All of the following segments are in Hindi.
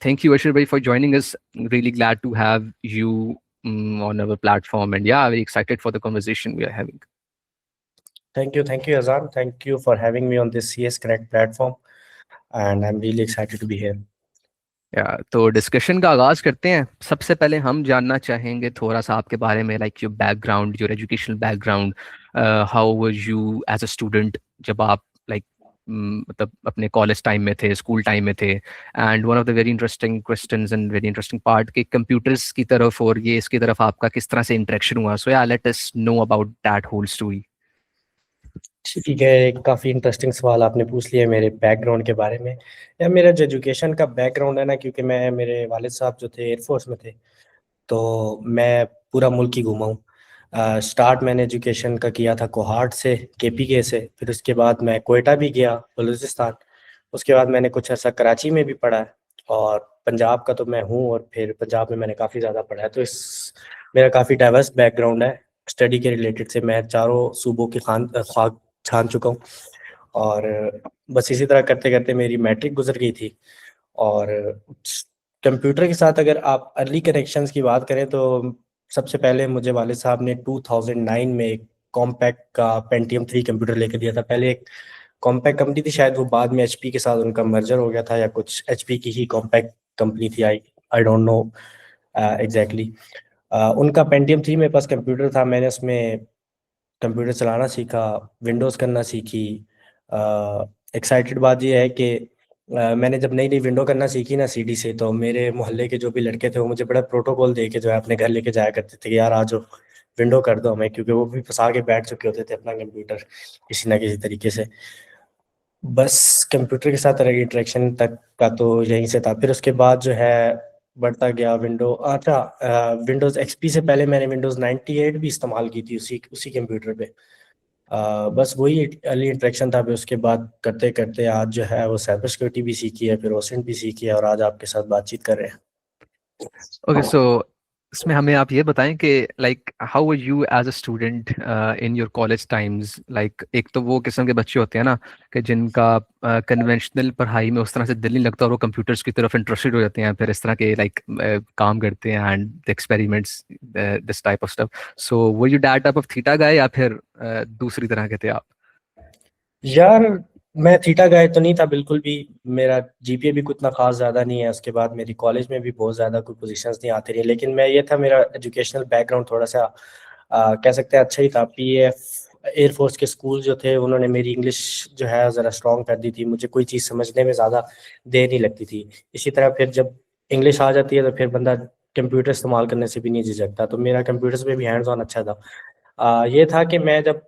thank you, Ashir bhai, for joining us. Really glad to have you on our platform, and yeah, very excited for the conversation we are having. Thank you, Azan. Thank you for having me on this CS Connect platform, and I'm really excited to be here. या तो डिस्कशन का आगाज करते हैं। सबसे पहले हम जानना चाहेंगे थोड़ा सा आपके बारे में, like your background, your educational background. How was you as a student जब आप लाइक मतलब अपने कॉलेज टाइम में थे, स्कूल टाइम में थे। And one of the very interesting questions and very interesting part कि कंप्यूटर्स की तरफ और ये इसकी तरफ आपका किस तरह से इंटरेक्शन हुआ। So yeah let us know about that whole story. ठीक है, एक काफ़ी इंटरेस्टिंग सवाल आपने पूछ लिया मेरे बैकग्राउंड के बारे में। या मेरा जो एजुकेशन का बैकग्राउंड है ना, क्योंकि मैं मेरे वालिद साहब जो थे एयरफोर्स में थे, तो मैं पूरा मुल्क ही घूमा हूँ। स्टार्ट मैंने एजुकेशन का किया था कोहाट से, केपीके से। फिर उसके बाद मैं कोयटा भी गया, बलूचिस्तान। उसके बाद मैंने कुछ ऐसा कराची में भी पढ़ा है, और पंजाब का तो मैं हूँ, और फिर पंजाब में मैंने काफ़ी ज़्यादा पढ़ा है। तो इस मेरा काफ़ी डाइवर्स बैकग्राउंड है स्टडी के रिलेटेड से। मैं चारों सूबों की खाक छान चुका हूँ, और बस इसी तरह करते करते मेरी मैट्रिक गुजर गई थी। और कंप्यूटर के साथ अगर आप अर्ली कनेक्शंस की बात करें, तो सबसे पहले मुझे वालिद साहब ने 2009 में एक कॉम्पैक्ट का पेंटियम 3 कंप्यूटर लेके दिया था। पहले एक कॉम्पैक्ट कंपनी थी शायद, वो बाद में एचपी के साथ उनका मर्जर हो गया था, या कुछ एचपी की ही कॉम्पैक्ट कंपनी थी। I don't know exactly. उनका पेंटियम 3 मेरे पास कंप्यूटर था। मैंने उसमें कंप्यूटर चलाना सीखा, विंडोज़ करना सीखी। एक्साइटेड बात ये है कि मैंने जब नई नई विंडो करना सीखी ना सीडी से, तो मेरे मोहल्ले के जो भी लड़के थे वो मुझे बड़ा प्रोटोकॉल दे के जो है अपने घर लेके जाया करते थे कि यार आज विंडो कर दो हमें, क्योंकि वो भी फंसा के बैठ चुके होते थे अपना कंप्यूटर किसी ना किसी तरीके से। बस कंप्यूटर के साथ इंटरेक्शन तक का तो यहीं से था। फिर उसके बाद जो है बढ़ता गया विंडो। अच्छा, विंडोज़ एक्सपी से पहले मैंने विंडोज़ 98 भी इस्तेमाल की थी उसी उसी कंप्यूटर पे। बस वही अर्ली इंटरेक्शन था। फिर उसके बाद करते करते आज जो है वो साइबर सिक्योरिटी भी सीखी है, फिर ओसेंट भी सीखी है, और आज आपके साथ बातचीत कर रहे हैं। ओके, सो इसमें हमें आप ये बताएं कि like how are you as a student in your college times. Like एक तो वो किस्म के बच्चे होते हैं ना कि जिनका कन्वेंशनल पढ़ाई में उस तरह से दिल नहीं लगता और वो कंप्यूटर्स की तरफ इंटरेस्टेड हो जाते हैं, फिर इस तरह के लाइक काम करते हैं and experiments, this type of stuff. So वो you that type of theta guy या फिर दूसरी तरह के थे आप? यार, मैं थीटा गाय तो नहीं था बिल्कुल भी। मेरा जीपीए भी कुछ ना खास ज़्यादा नहीं है। उसके बाद मेरी कॉलेज में भी बहुत ज़्यादा कोई पोजीशंस नहीं आती रही। लेकिन मैं ये था, मेरा एजुकेशनल बैकग्राउंड थोड़ा सा कह सकते हैं अच्छा ही था। पीएफ एयरफोर्स के स्कूल जो थे, उन्होंने मेरी इंग्लिश जो है ज़रा स्ट्रॉन्ग कर दी थी। मुझे कोई चीज़ समझने में ज़्यादा देर नहीं लगती थी। इसी तरह फिर जब इंग्लिश आ जाती है तो फिर बंदा कंप्यूटर इस्तेमाल करने से भी नहीं झिझकता। तो मेरा कंप्यूटर्स में भी हैंड्स ऑन अच्छा था। ये था कि मैं जब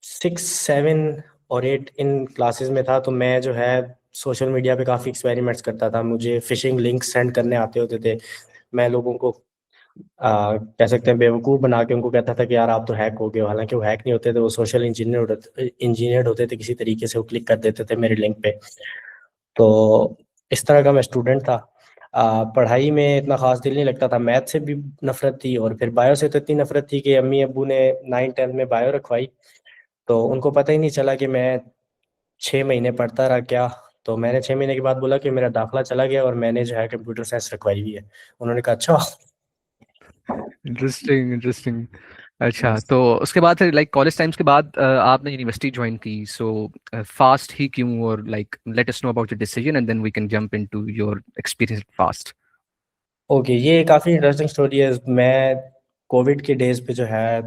6, 7 और 8 इन क्लासेस में था, तो मैं जो है सोशल मीडिया पे काफ़ी एक्सपेरिमेंट्स करता था। मुझे फिशिंग लिंक सेंड करने आते होते थे। मैं लोगों को कह सकते हैं बेवकूफ़ बना के उनको कहता था कि यार आप तो हैक हो गए हो। हालांकि वो हैक नहीं होते थे, वो सोशल इंजीनियर्ड होते थे किसी तरीके से। वो क्लिक कर देते थे मेरे लिंक पे। तो इस तरह का मैं स्टूडेंट था। पढ़ाई में इतना ख़ास दिल नहीं लगता था। मैथ से भी नफ़रत थी, और फिर बायो से तो इतनी नफ़रत थी कि अम्मी अब्बू ने 9, 10 में बायो रखवाई। तो उनको पता ही नहीं चला कि मैं 6 महीने पढ़ता रहा क्या। तो मैंने 6 महीने के बाद बोला कि मेरा दाखिला चला गया, और मैंने जो है कंप्यूटर साइंस रखवाई हुई है। उन्होंने कहा अच्छा। Interesting, interesting. अच्छा, तो उसके बाद फिर लाइक कॉलेज टाइम्स के बाद आपने यूनिवर्सिटी ज्वाइन की। सो फास्ट ही क्यों? और like let us know about your decision and then we can jump into your experience FAST. Okay, ये काफ़ी इंटरेस्टिंग स्टोरी है। मैं कोविड के डेज़ पे जो है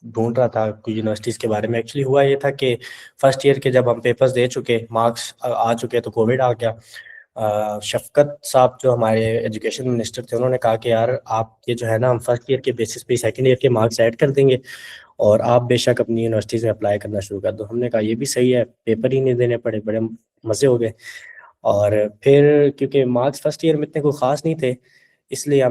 ढूंढ रहा था कोई यूनिवर्सिटीज़ के बारे में। एक्चुअली हुआ ये था कि फर्स्ट ईयर के जब हम पेपर्स दे चुके, मार्क्स आ चुके, तो कोविड आ गया। शफकत साहब जो हमारे एजुकेशन मिनिस्टर थे, उन्होंने कहा कि यार आप ये जो है ना, हम फर्स्ट ईयर के बेसिस पे सेकंड ईयर के मार्क्स ऐड कर देंगे, और आप बेशक अपनी यूनिवर्सिटीज़ में अप्लाई करना शुरू कर दो। हमने कहा ये भी सही है, पेपर ही नहीं देने पड़े, बड़े मज़े हो गए। और फिर क्योंकि मार्क्स फर्स्ट ईयर में इतने कोई ख़ास नहीं थे, इसलिए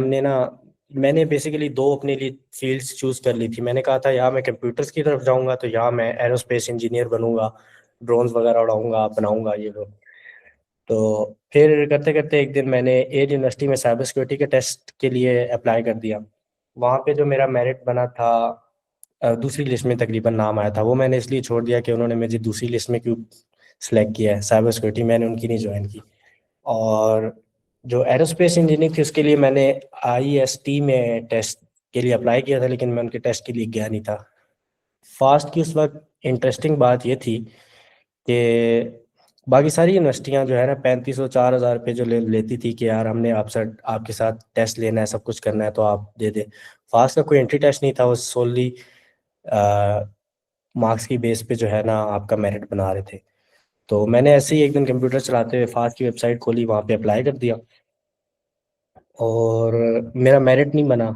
मैंने बेसिकली दो अपने लिए फील्ड्स चूज़ कर ली थी। मैंने कहा था या मैं कंप्यूटर्स की तरफ जाऊंगा, तो या मैं एरोस्पेस इंजीनियर बनूंगा, ड्रोन्स वगैरह उड़ाऊंगा, बनाऊंगा ये वो। तो फिर करते करते एक दिन मैंने एयर यूनिवर्सिटी में साइबर सिक्योरिटी के टेस्ट के लिए अप्लाई कर दिया। वहाँ पे जो मेरा मेरिट बना था, दूसरी लिस्ट में तकरीबन नाम आया था। वो मैंने इसलिए छोड़ दिया कि उन्होंने मुझे दूसरी लिस्ट में क्यों सेलेक्ट किया है। साइबर सिक्योरिटी मैंने उनकी नहीं ज्वाइन की। और जो एरोस्पेस इंजीनियरिंग थी उसके लिए मैंने IST में टेस्ट के लिए अप्लाई किया था, लेकिन मैं उनके टेस्ट के लिए गया नहीं था। फास्ट की उस वक्त इंटरेस्टिंग बात ये थी कि बाकी सारी यूनिवर्सिटियां जो है ना 3500 4000 रुपये जो लेती थी कि यार हमने आपसे आपके साथ टेस्ट लेना है, सब कुछ करना है तो आप दे दें। फास्ट का कोई एंट्री टेस्ट नहीं था, वो सोनली मार्क्स की बेस पे जो है ना आपका मेरिट बना रहे थे। तो मैंने ऐसे ही एक दिन कंप्यूटर चलाते हुए फास्ट की वेबसाइट खोली, वहाँ पे अप्लाई कर दिया और मेरा मेरिट नहीं बना।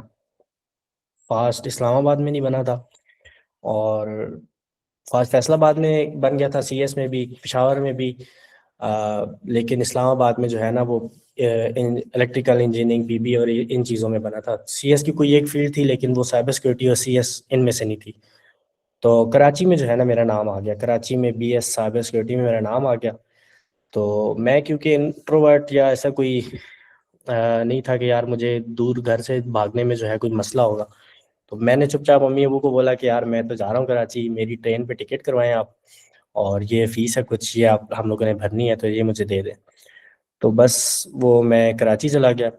फास्ट इस्लामाबाद में नहीं बना था और फास्ट फैसलाबाद में बन गया था, CS में भी, पेशावर में भी। लेकिन इस्लामाबाद में जो है ना वो इलेक्ट्रिकल इंजीनियरिंग, PB और इन चीज़ों में बना था। CS की कोई एक फील्ड थी लेकिन वो साइबर सिक्योरिटी और CS इनमें से नहीं थी। तो कराची में जो है ना मेरा नाम आ गया, कराची में BS साइबर सिक्योरिटी में मेरा नाम आ गया। तो मैं क्योंकि इंट्रोवर्ट या ऐसा कोई नहीं था कि यार मुझे दूर घर से भागने में जो है कोई मसला होगा, तो मैंने चुपचाप मम्मी अबू को बोला कि यार मैं तो जा रहा हूँ कराची, मेरी ट्रेन पे टिकट करवाएं आप, और ये फीस है कुछ, ये आप हम लोगों ने भरनी है तो ये मुझे दे दें। तो बस वो मैं कराची चला गया।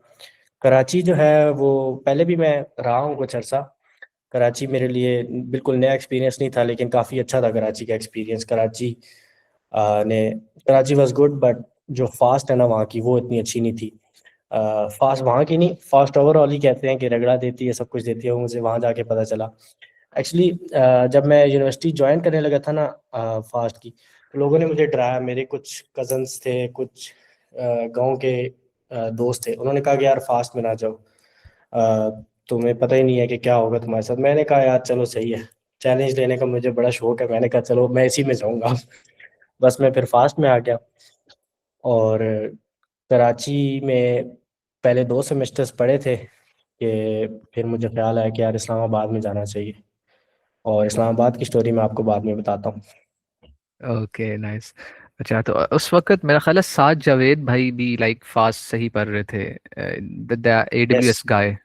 कराची जो है वो पहले भी मैं रहा हूँ कुछ अर्सा। कराची मेरे लिए बिल्कुल नया एक्सपीरियंस नहीं था, लेकिन काफ़ी अच्छा था कराची का एक्सपीरियंस। ने कराची वॉज गुड, बट जो फास्ट है ना वहाँ की वो इतनी अच्छी नहीं थी। फास्ट वहाँ की नहीं, फास्ट ओवरऑल ही कहते हैं कि रगड़ा देती है, सब कुछ देती है, वो मुझे वहाँ जाके पता चला। एक्चुअली जब मैं यूनिवर्सिटी ज्वाइन करने लगा था ना फास्ट की, तो लोगों ने मुझे डराया। मेरे कुछ कजन्स थे, कुछ गांव के दोस्त थे, उन्होंने कहा कि यार फास्ट में ना जाओ, तुम्हें पता ही नहीं है कि क्या होगा तुम्हारे साथ। मैंने कहा यार चलो सही है, चैलेंज लेने का मुझे बड़ा शौक है, मैंने कहा चलो मैं इसी में जाऊँगा। बस मैं फिर फास्ट में आ गया और कराची में पहले 2 सेमेस्टर्स पढ़े थे कि फिर मुझे ख्याल आया कि यार इस्लामाबाद में जाना चाहिए, और इस्लामाबाद की स्टोरी मैं आपको बाद में बताता हूँ। Okay nice. अच्छा, तो उस वक्त मेरा ख्याल है साद जावेद भाई भी लाइक फास्ट सही पढ़ रहे थे, द यस, AWS गाय।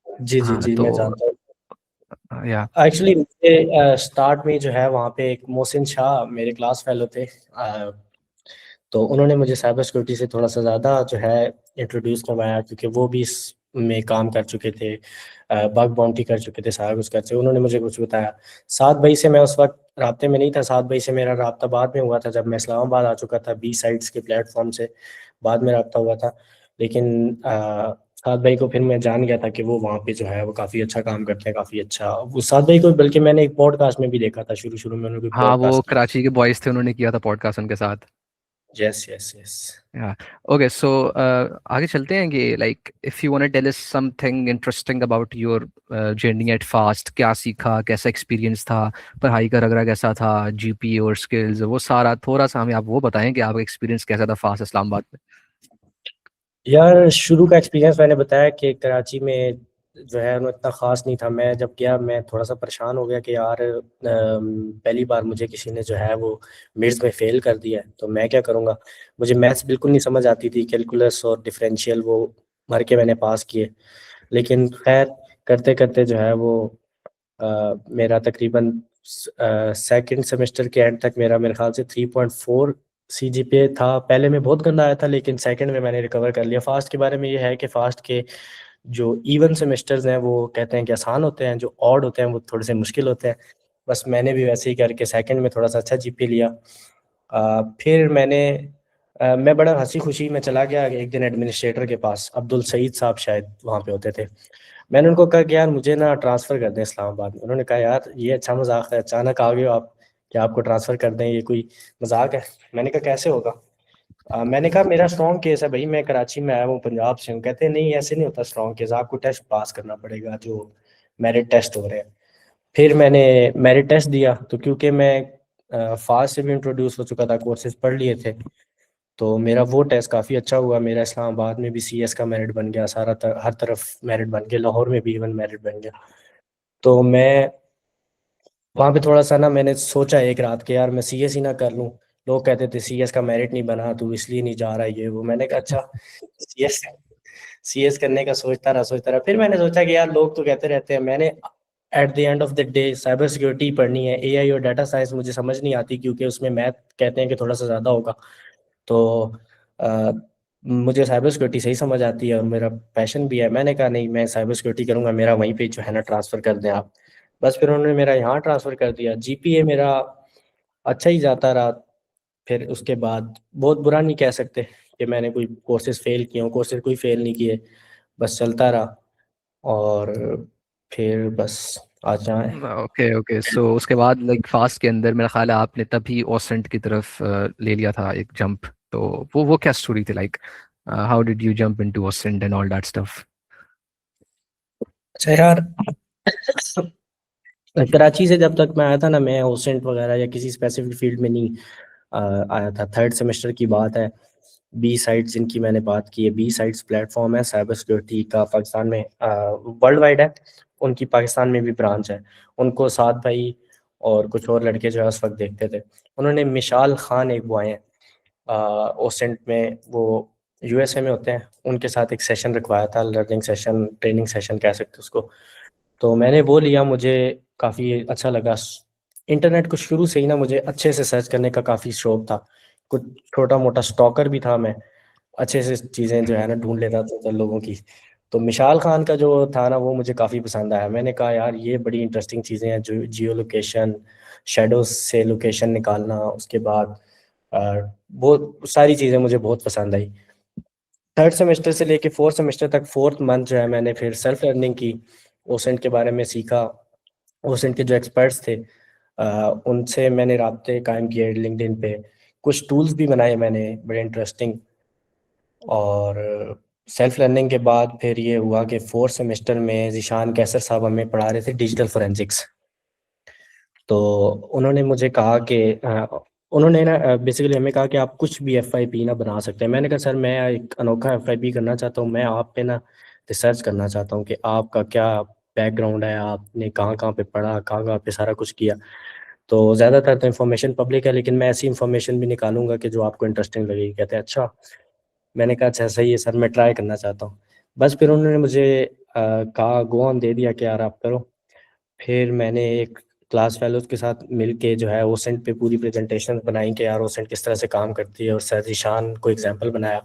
जी जी हाँ जी, तो मैं जानता हूँ। या एक्चुअली मुझे स्टार्ट में जो है वहाँ पे एक मोहसिन शाह मेरे क्लास फेलो थे, तो उन्होंने मुझे साइबर सिक्योरिटी से थोड़ा सा ज़्यादा जो है इंट्रोड्यूस करवाया, क्योंकि वो भी इसमें काम कर चुके थे, बग बाउंटी कर चुके थे, सारा कुछ कर चुके। उन्होंने मुझे कुछ बताया। साद भाई से मैं उस वक्त राब्ते में नहीं था, साद भाई से मेरा राब्ता बाद में हुआ था जब मैं इस्लामाबाद आ चुका था, B साइट्स के प्लेटफॉर्म से बाद में राब्ता हुआ था। लेकिन साद भाई को फिर मैं जान गया था कि वो वहाँ पे जो है वो काफ़ी अच्छा काम करते हैं, काफ़ी अच्छा। वो साद भाई को बल्कि मैंने एक पॉडकास्ट में भी देखा था, शुरू शुरू में उन्होंने कोई हाँ, वो पॉडकास्ट किया। कराची के बॉयज थे, उन्होंने किया था पॉडकास्ट उनके साथ। Yes yes yes. Yeah okay, so आगे चलते हैं कि like if you want to tell us something interesting about your journey at FAST, क्या सीखा, कैसा एक्सपीरियंस था, पढ़ाई का रगड़ा कैसा था, GPA और स्किल्स, वो सारा थोड़ा सा हमें आप वो बताएं कि आपका एक्सपीरियंस कैसा था फास्ट इस्लामाबाद में। यार शुरू का एक्सपीरियंस मैंने बताया कि कराची में जो है वो इतना ख़ास नहीं था। मैं जब गया मैं थोड़ा सा परेशान हो गया कि यार पहली बार मुझे किसी ने जो है वो मिड्स में फ़ेल कर दिया है, तो मैं क्या करूँगा। मुझे मैथ्स बिल्कुल नहीं समझ आती थी, कैलकुलस और डिफरेंशियल वो भर के मैंने पास किए। लेकिन खैर करते करते जो है वो मेरा तकरीबन सेकंड सेमेस्टर के एंड तक मेरे ख्याल से 3.4 CGPA था। पहले में बहुत गंदा आया था, लेकिन सेकंड में मैंने रिकवर कर लिया। फास्ट के बारे में ये है कि फास्ट के जो इवन सेमेस्टर्स हैं वो कहते हैं कि आसान होते हैं, जो ऑड होते हैं वो थोड़े से मुश्किल होते हैं। बस मैंने भी वैसे ही करके सेकंड में थोड़ा सा अच्छा GPA लिया। फिर मैं बड़ा हंसी खुशी में चला गया एक दिन एडमिनिस्ट्रेटर के पास, अब्दुल सईद साहब शायद वहाँ पे होते थे। मैंने उनको कहा कि यार मुझे ना ट्रांसफ़र कर दें इस्लामाबाद में। उन्होंने कहा यार ये अच्छा मजाक है, अचानक आ गए हो आप, कि आपको ट्रांसफ़र कर दें, ये कोई मजाक है। मैंने कहा कैसे होगा। मैंने कहा मेरा स्ट्रॉन्ग केस है भाई, मैं कराची में आया हूँ, पंजाब से हूँ। कहते हैं नहीं ऐसे नहीं होता स्ट्रॉन्ग केस, आपको टेस्ट पास करना पड़ेगा, जो मेरिट टेस्ट हो रहे हैं। फिर मैंने मेरिट टेस्ट दिया, तो क्योंकि मैं फास्ट से भी इंट्रोड्यूस हो चुका था, कोर्सेज पढ़ लिए थे, तो मेरा वो टेस्ट काफ़ी अच्छा हुआ। मेरा इस्लामाबाद में भी CS का मेरिट बन गया, हर तरफ मेरिट बन गया, लाहौर में भी इवन मेरिट बन गया। तो मैं वहाँ पे थोड़ा सा ना मैंने सोचा एक रात के यार मैं CS ही ना कर लूँ। लोग कहते थे CS का मेरिट नहीं बना तू इसलिए नहीं जा रहा, ये वो। मैंने कहा अच्छा, CS करने का सोचता रहा। फिर मैंने सोचा कि यार लोग तो कहते रहते हैं, मैंने at the end of the day cyber security पढ़नी है। AI और डाटा साइंस मुझे समझ नहीं आती, क्योंकि उसमें मैथ कहते हैं कि थोड़ा सा ज़्यादा होगा। तो मुझे साइबर सिक्योरिटी सही समझ आती है और मेरा पैशन भी है। मैंने कहा नहीं, मैं साइबर सिक्योरिटी करूँगा, मेरा वहीं पे जो है ना ट्रांसफ़र कर दें आप। बस फिर उन्होंने मेरा यहाँ ट्रांसफ़र कर दिया। जीपीए मेरा अच्छा ही जाता रहा। फिर उसके बाद बहुत बुरा नहीं कह सकते कि मैंने कोई कोर्सेज़ फ़ेल किए हों, कोर्सेज़ कोई फ़ेल नहीं किए, बस चलता रहा। और फिर बस आज यहाँ है। ओके ओके, सो उसके बाद लाइक फास्ट के अंदर मेरा ख्याल है आपने तभी ओसेंट की तरफ ले लिया था एक जंप। तो वो क्या स्टोरी थी like, how did you jump into OSINT and all that stuff? अच्छा यार, कराची से जब तक मैं आया था ना, मैं ओसेंट वगैरह या किसी स्पेसिफिक फील्ड में नहीं आया था। थर्ड सेमेस्टर की बात है। बी साइट्स जिनकी मैंने बात की है, बी साइट्स प्लेटफॉर्म है साइबर सिक्योरिटी का, पाकिस्तान में वर्ल्ड वाइड है। उनकी पाकिस्तान में भी ब्रांच है। उनको सात भाई और कुछ और लड़के जो है उस वक्त देखते थे। उन्होंने मिशाल खान एक वो आए हैं ओसेंट में, वो यूएसए में होते हैं। उनके साथ एक सेशन रखवाया था, लर्निंग सेशन, ट्रेनिंग सेशन कह सकते उसको। तो मैंने वो लिया, मुझे काफ़ी अच्छा लगा। इंटरनेट को शुरू से ही ना मुझे अच्छे से सर्च करने का काफ़ी शौक था। कुछ छोटा मोटा स्टॉकर भी था मैं, अच्छे से चीज़ें जो है ना ढूंढ लेता था लोगों की। तो मिशाल खान का जो था ना वो मुझे काफ़ी पसंद आया। मैंने कहा यार ये बड़ी इंटरेस्टिंग चीज़ें हैं, जो जियो लोकेशन, शेडोज से लोकेशन निकालना, उसके बाद वो सारी चीज़ें मुझे बहुत पसंद आई। थर्ड सेमेस्टर से लेके फोर्थ सेमेस्टर तक, फोर्थ मंथ जो है मैंने फिर सेल्फ लर्निंग की, ओसेंट के बारे में सीखा। ओसेंट के जो एक्सपर्ट्स थे उनसे मैंने राब्ते कायम किए लिंक्डइन पे। कुछ टूल्स भी बनाए मैंने बड़े इंटरेस्टिंग। और सेल्फ लर्निंग के बाद फिर ये हुआ कि फोर्थ सेमेस्टर में ज़ीशान कैसर साहब हमें पढ़ा रहे थे डिजिटल फोरेंसिक्स। तो उन्होंने मुझे कहा कि उन्होंने ना बेसिकली हमें कहा कि आप कुछ भी एफआईपी ना बना सकते हैं। मैंने कहा सर मैं एक अनोखा एफआईपी करना चाहता हूँ, मैं आप पे ना रिसर्च करना चाहता हूँ कि आपका क्या बैकग्राउंड है, आपने कहाँ कहाँ पे पढ़ा, कहाँ कहाँ पे सारा कुछ किया। तो ज़्यादातर तो इन्फॉर्मेशन पब्लिक है, लेकिन मैं ऐसी इन्फॉर्मेशन भी निकालूंगा कि जो आपको इंटरेस्टिंग लगेगी। कहते हैं अच्छा। मैंने कहा अच्छा सही है सर, मैं ट्राई करना चाहता हूँ। बस फिर उन्होंने मुझे कहा गो ऑन दे दिया कि यार आप करो। फिर मैंने एक क्लास फेलोज के साथ मिल के जो है ओसेंट पे पूरी प्रेजेंटेशन बनाई कि यार ओसेंट किस तरह से काम करती है, और सर ईशान को एग्जांपल बनाया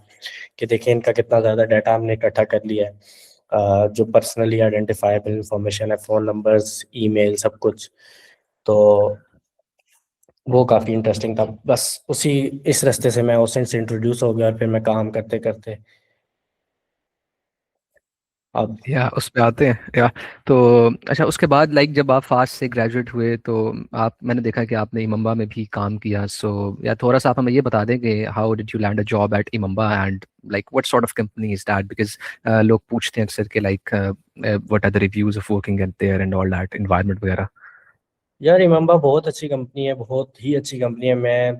कि देखिए इनका कितना ज़्यादा डाटा हमने इकट्ठा कर लिया है। जो पर्सनली आइडेंटिफाइबल इंफॉर्मेशन है, फ़ोन नंबर्स, ईमेल, सब कुछ। तो वो काफ़ी इंटरेस्टिंग था। बस उसी इस रास्ते से मैं ओसेंट से इंट्रोड्यूस हो गया, और फिर मैं काम करते करते अब। या उस पे आते हैं या। तो अच्छा, उसके बाद लाइक जब आप फास्ट से ग्रेजुएट हुए तो आप, मैंने देखा कि आपने इमम्बा में भी काम किया। सो या थोड़ा सा आप हमें ये बता दें कि how did you land a job at इमम्बा and like what sort of company is that, because लोग पूछते हैं अक्सर कि like what are the reviews of working at there and all that environment वगैरह। यार इमामबा बहुत अच्छी कंपनी है, बहुत ही अच्छी कंपनी है। मैं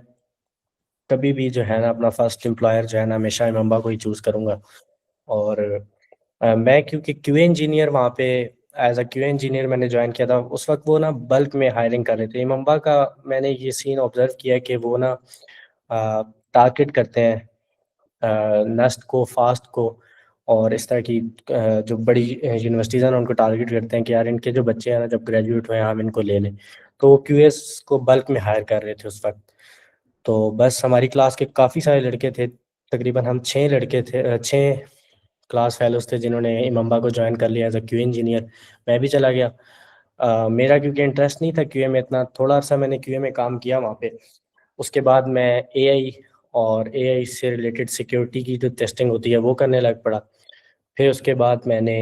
कभी भी जो है ना अपना फर्स्ट एम्प्लॉयर जो है ना हमेशा इमामबा को ही चूज़ करूँगा। और मैं क्योंकि क्यूए इंजीनियर वहाँ पे, एज अ क्यूए इंजीनियर मैंने ज्वाइन किया था उस वक्त, वो ना बल्क में हायरिंग कर रहे थे इमामबा का। मैंने ये सीन ऑब्जर्व किया है कि वो ना टारगेट करते हैं नस्ट को, फास्ट को, और इस तरह की जो बड़ी यूनिवर्सिटीज़ हैं ना उनको टारगेट करते हैं कि यार इनके जो बच्चे हैं ना जब ग्रेजुएट हुए हम इनको ले लें। तो वो क्यूएस को बल्क में हायर कर रहे थे उस वक्त। तो बस हमारी क्लास के काफ़ी सारे लड़के थे, तकरीबन हम 6 लड़के थे, 6 क्लास फेलोज थे जिन्होंने इमामबा को ज्वाइन कर लिया एज अ क्यू इंजीनियर। मैं भी चला गया। मेरा क्योंकि इंटरेस्ट नहीं था क्यूए में इतना, थोड़ा अर्सा मैंने क्यूए में काम किया वहाँ पे। उसके बाद मैं एआई और एआई से रिलेटेड सिक्योरिटी की जो टेस्टिंग होती है वो करने लग पड़ा। फिर उसके बाद मैंने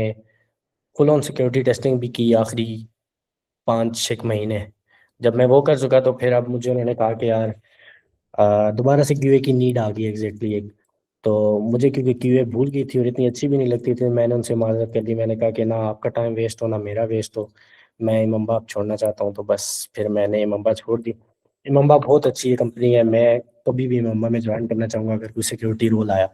फुल ऑन सिक्योरिटी टेस्टिंग भी की आखिरी 5-6 महीने। जब मैं वो कर चुका तो फिर अब मुझे उन्होंने कहा कि यार दोबारा से क्यूए की नीड आ गई एग्जैक्टली एक। तो मुझे क्योंकि क्यूए भूल गई थी और इतनी अच्छी भी नहीं लगती थी, मैंने उनसे माजरत कर दी। मैंने कहा कि ना आपका टाइम वेस्ट हो ना मेरा वेस्ट हो, मैं इमामबाग छोड़ना चाहता हूँ। तो बस फिर मैंने इमामबाग छोड़ दी। इमामबाग बहुत अच्छी कंपनी है, मैं कभी भी इमामबाग में ज्वाइन करना चाहूँगा अगर कोई सिक्योरिटी रोल आया।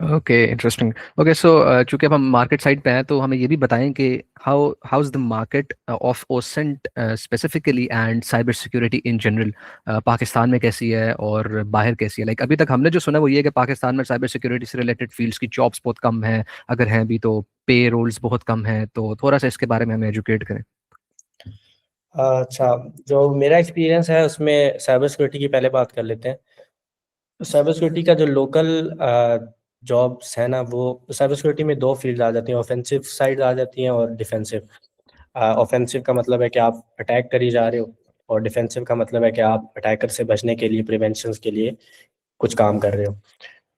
Okay interesting. ओके, सो चूंकि अब हम मार्केट साइड पे हैं तो हमें ये भी बताएं कि how is the market of OSINT specifically and cyber security in general, Pakistan में कैसी है और बाहर कैसी है। लाइक अभी तक हमने जो सुना वो ये है कि पाकिस्तान में साइबर सिक्योरिटी से रिलेटेड फील्ड्स की जॉब्स बहुत कम हैं, अगर हैं भी तो पे रोल्स बहुत कम हैं। तो थोड़ा सा इसके बारे में हमें एजुकेट करें। अच्छा, जो मेरा एक्सपीरियंस है उसमें साइबर सिक्योरिटी की पहले बात कर लेते हैं। साइबर सिक्योरिटी का जो लोकल जॉब्स है ना, वो साइबर सिक्योरिटी में दो फील्ड आ जाती हैं, ऑफेंसिव साइड आ जाती हैं और डिफेंसिव। ऑफेंसिव का मतलब है कि आप अटैक करी जा रहे हो, और डिफेंसिव का मतलब है कि आप अटैकर से बचने के लिए, प्रिवेंशन के लिए कुछ काम कर रहे हो।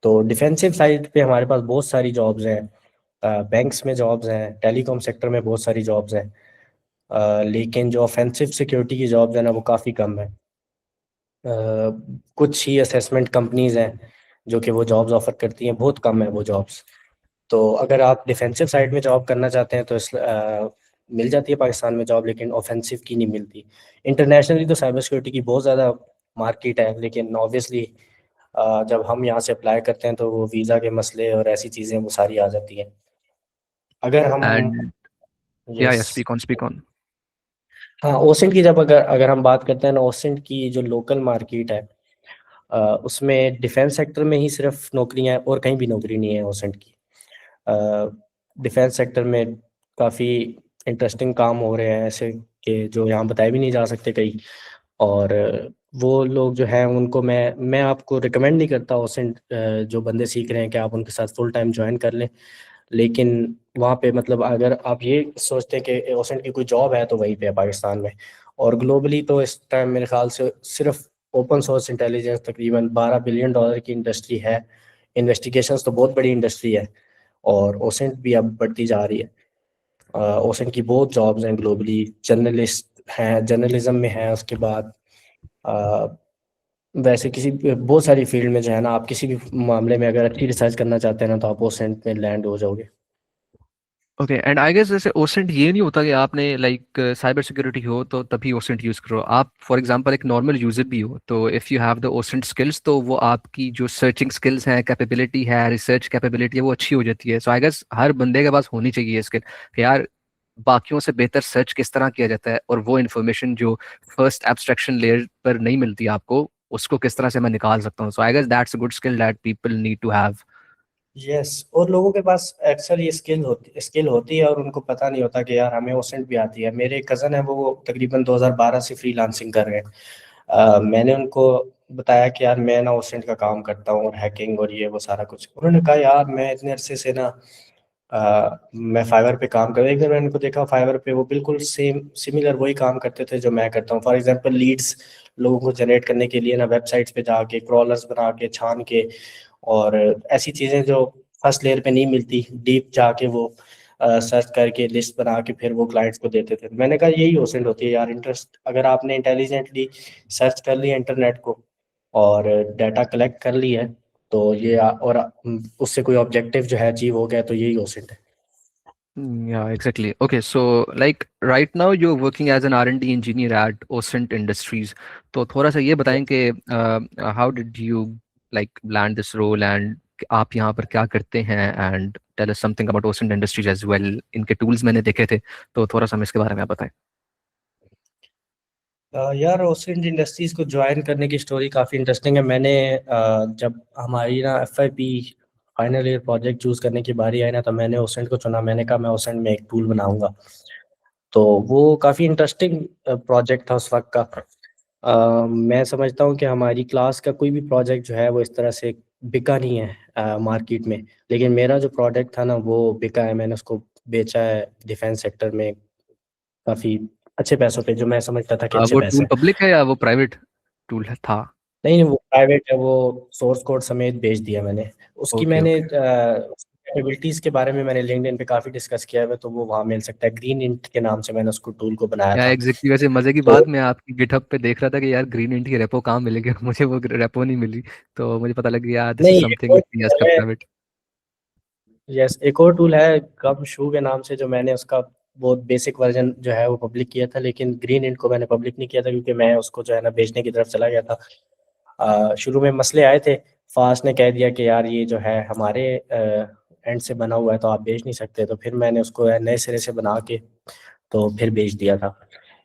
तो डिफेंसिव साइड पे हमारे पास बहुत सारी जॉब्स हैं, बैंक्स में जॉब्स हैं, टेलीकॉम सेक्टर में बहुत सारी जॉब्स हैं, लेकिन जो ऑफेंसिव सिक्योरिटी की जॉब्स है ना, वो काफ़ी कम है। कुछ ही असेसमेंट कंपनीज हैं जो कि वो जॉब्स ऑफर करती हैं, बहुत कम है वो जॉब्स। तो अगर आप डिफेंसिव साइड में जॉब करना चाहते हैं तो मिल जाती है पाकिस्तान में जॉब, लेकिन ऑफेंसिव की नहीं मिलती। इंटरनेशनली तो साइबर सिक्योरिटी की बहुत ज़्यादा मार्केट है, लेकिन ऑब्वियसली जब हम यहाँ से अप्लाई करते हैं तो वो वीज़ा के मसले और ऐसी चीज़ें वो सारी आ जाती हैं। अगर हम एंड या यस, स्पीक ऑन। हाँ, ओसेंट की जब अगर अगर हम बात करते हैं ना, ओसेंट की जो लोकल मार्केट है, उसमें डिफेंस सेक्टर में ही सिर्फ नौकरियां हैं और कहीं भी नौकरी नहीं है ओसेंट की। डिफेंस सेक्टर में काफ़ी इंटरेस्टिंग काम हो रहे हैं ऐसे कि जो यहाँ बताए भी नहीं जा सकते कई। और वो लोग जो हैं उनको मैं आपको रिकमेंड नहीं करता ओसेंट, जो बंदे सीख रहे हैं कि आप उनके साथ फुल टाइम ज्वाइन कर लें। लेकिन वहाँ पे मतलब अगर आप ये सोचते हैं कि ओसेंट की कोई जॉब है तो वहीं पे है पाकिस्तान में। और ग्लोबली तो इस टाइम मेरे ख्याल से सिर्फ ओपन सोर्स इंटेलिजेंस तकरीबन $12 बिलियन की इंडस्ट्री है। इन्वेस्टिगेशंस तो बहुत बड़ी इंडस्ट्री है, और ओसेंट भी अब बढ़ती जा रही है। ओसेंट की बहुत जॉब्स हैं ग्लोबली, जर्नलिस्ट हैं, जर्नलिज्म में हैं, उसके बाद अ, वैसे किसी बहुत सारी फील्ड में जो है ना, आप किसी भी मामले में अगर अच्छी रिसर्च करना चाहते हैं ना, तो आप ओसेंट में लैंड हो जाओगे। ओके, एंड आई गेस जैसे ओसेंट ये नहीं होता कि आपने लाइक साइबर सिक्योरिटी हो तो तभी ओसेंट यूज करो। आप फॉर एग्जांपल एक नॉर्मल यूजर भी हो, तो if you have the OSINT skills तो वो आपकी जो सर्चिंग स्किल्स हैं, कैपेबिलिटी है, रिसर्च कैपेबिलिटी है, वो अच्छी हो जाती है। सो आई गेस हर बंदे के पास होनी चाहिए ये स्किल कि यार बाकियों से बेहतर सर्च किस तरह किया जाता है, और वो इन्फॉर्मेशन जो फर्स्ट एब्स्ट्रैक्शन लेयर पर नहीं मिलती आपको, उसको किस तरह से मैं निकाल सकता हूँ। So I guess that's a good skill that people need to have. Yes, और लोगों के पास अक्सर ये स्किल होती है और उनको पता नहीं होता कि यार हमें ओसेंट भी आती है। मेरे कज़न है, वो तकरीबन 2012 से फ्रीलांसिंग कर रहे हैं। मैंने उनको बताया कि यार मैं ना ओसेंट का काम करता हूँ, और हैकिंग और ये वो सारा कुछ। उन्होंने कहा यार मैं इतने अरसे से ना मैं फाइवर पे काम कर रहा। एक दिन मैंने उनको देखा फाइवर पे, वो बिल्कुल सेम सिमिलर वही काम करते थे जो मैं करता हूँ। फॉर एग्जांपल लीड्स लोगों को जनरेट करने के लिए ना, वेबसाइट्स पे जाके क्रॉलर्स बना के छान के, और ऐसी चीज़ें जो फर्स्ट लेयर पे नहीं मिलती, डीप जाके वो सर्च करके लिस्ट बना के फिर वो क्लाइंट्स को देते थे। मैंने कहा यही ओसेंट होती है यार, इंटरेस्ट अगर आपने इंटेलिजेंटली सर्च कर लिया इंटरनेट को और डाटा कलेक्ट कर लिया है, तो ये और उससे कोई ऑब्जेक्टिव जो है अचीव हो गया, तो यही ओसेंट है। Yeah, exactly. Okay, so like right now you're working as an R&D engineer at Oscent Industries. तो थोड़ा सा ये बताएं कि how did you like land this role, and आप यहाँ पर क्या करते हैं, and tell us something about Oscent Industries as well. इनके tools मैंने देखे थे, तो थोड़ा सा हमें इसके बारे में आप बताएं। यार ओसेंट इंडस्ट्रीज को ज्वाइन करने की स्टोरी काफ़ी इंटरेस्टिंग है। मैंने जब हमारी ना FIP final year project choose करने की बारी आई ना, तो मैंने ओसेंट को चुना। मैंने कहा मैं ओसेंट में एक टूल बनाऊंगा। तो वो काफ़ी इंटरेस्टिंग प्रोजेक्ट था उस वक्त का। मैं समझता हूँ कि हमारी क्लास का कोई भी प्रोजेक्ट जो है वो इस तरह से बिका नहीं है मार्केट में। लेकिन मेरा जो प्रोडक्ट था ना, वो बिका है। मैंने उसको बेचा है डिफेंस सेक्टर में काफ़ी अच्छे पैसों पे, जो मैं समझता था कि अच्छे वो पैसे टूल हैं। पब्लिक है या वो प्राइवेट टूल था? नहीं, वो प्राइवेट है, वो सोर्स कोड समेत बेच दिया मैंने। उसकी ओके मैंने ओके। कैपेबिलिटीज़ के बारे में मैंने लिंक्डइन पे काफ़ी डिस्कस किया है, तो वो वहाँ मिल सकता है। ग्रीन इंट के नाम से मैंने उसको टूल को बनाया या था। एग्जैक्टली, वैसे मजे की तो बात, मैं आपकी गिटहब पे देख रहा था कि यार ग्रीन इंट की रेपो कहाँ मिलेगी मुझे वो रेपो नहीं मिली। तो मुझे पता लग गया दिस इज नहीं, एक समथिंग और विच ही हैज टूल केप्ट है। प्राइवेट। यस, एक और टूल है कम शू के नाम से, जो मैंने उसका बहुत बेसिक वर्जन जो है वो पब्लिक किया था। लेकिन ग्रीन इंट को मैंने पब्लिक नहीं किया था, क्योंकि मैं उसको जो है ना बेचने की तरफ चला गया था। शुरू में मसले आए थे। फास्ट ने कह दिया कि यार ये जो है हमारे एंड से बना हुआ है, तो आप बेच नहीं सकते। तो फिर मैंने उसको नए सिरे से बना के तो फिर बेच दिया था।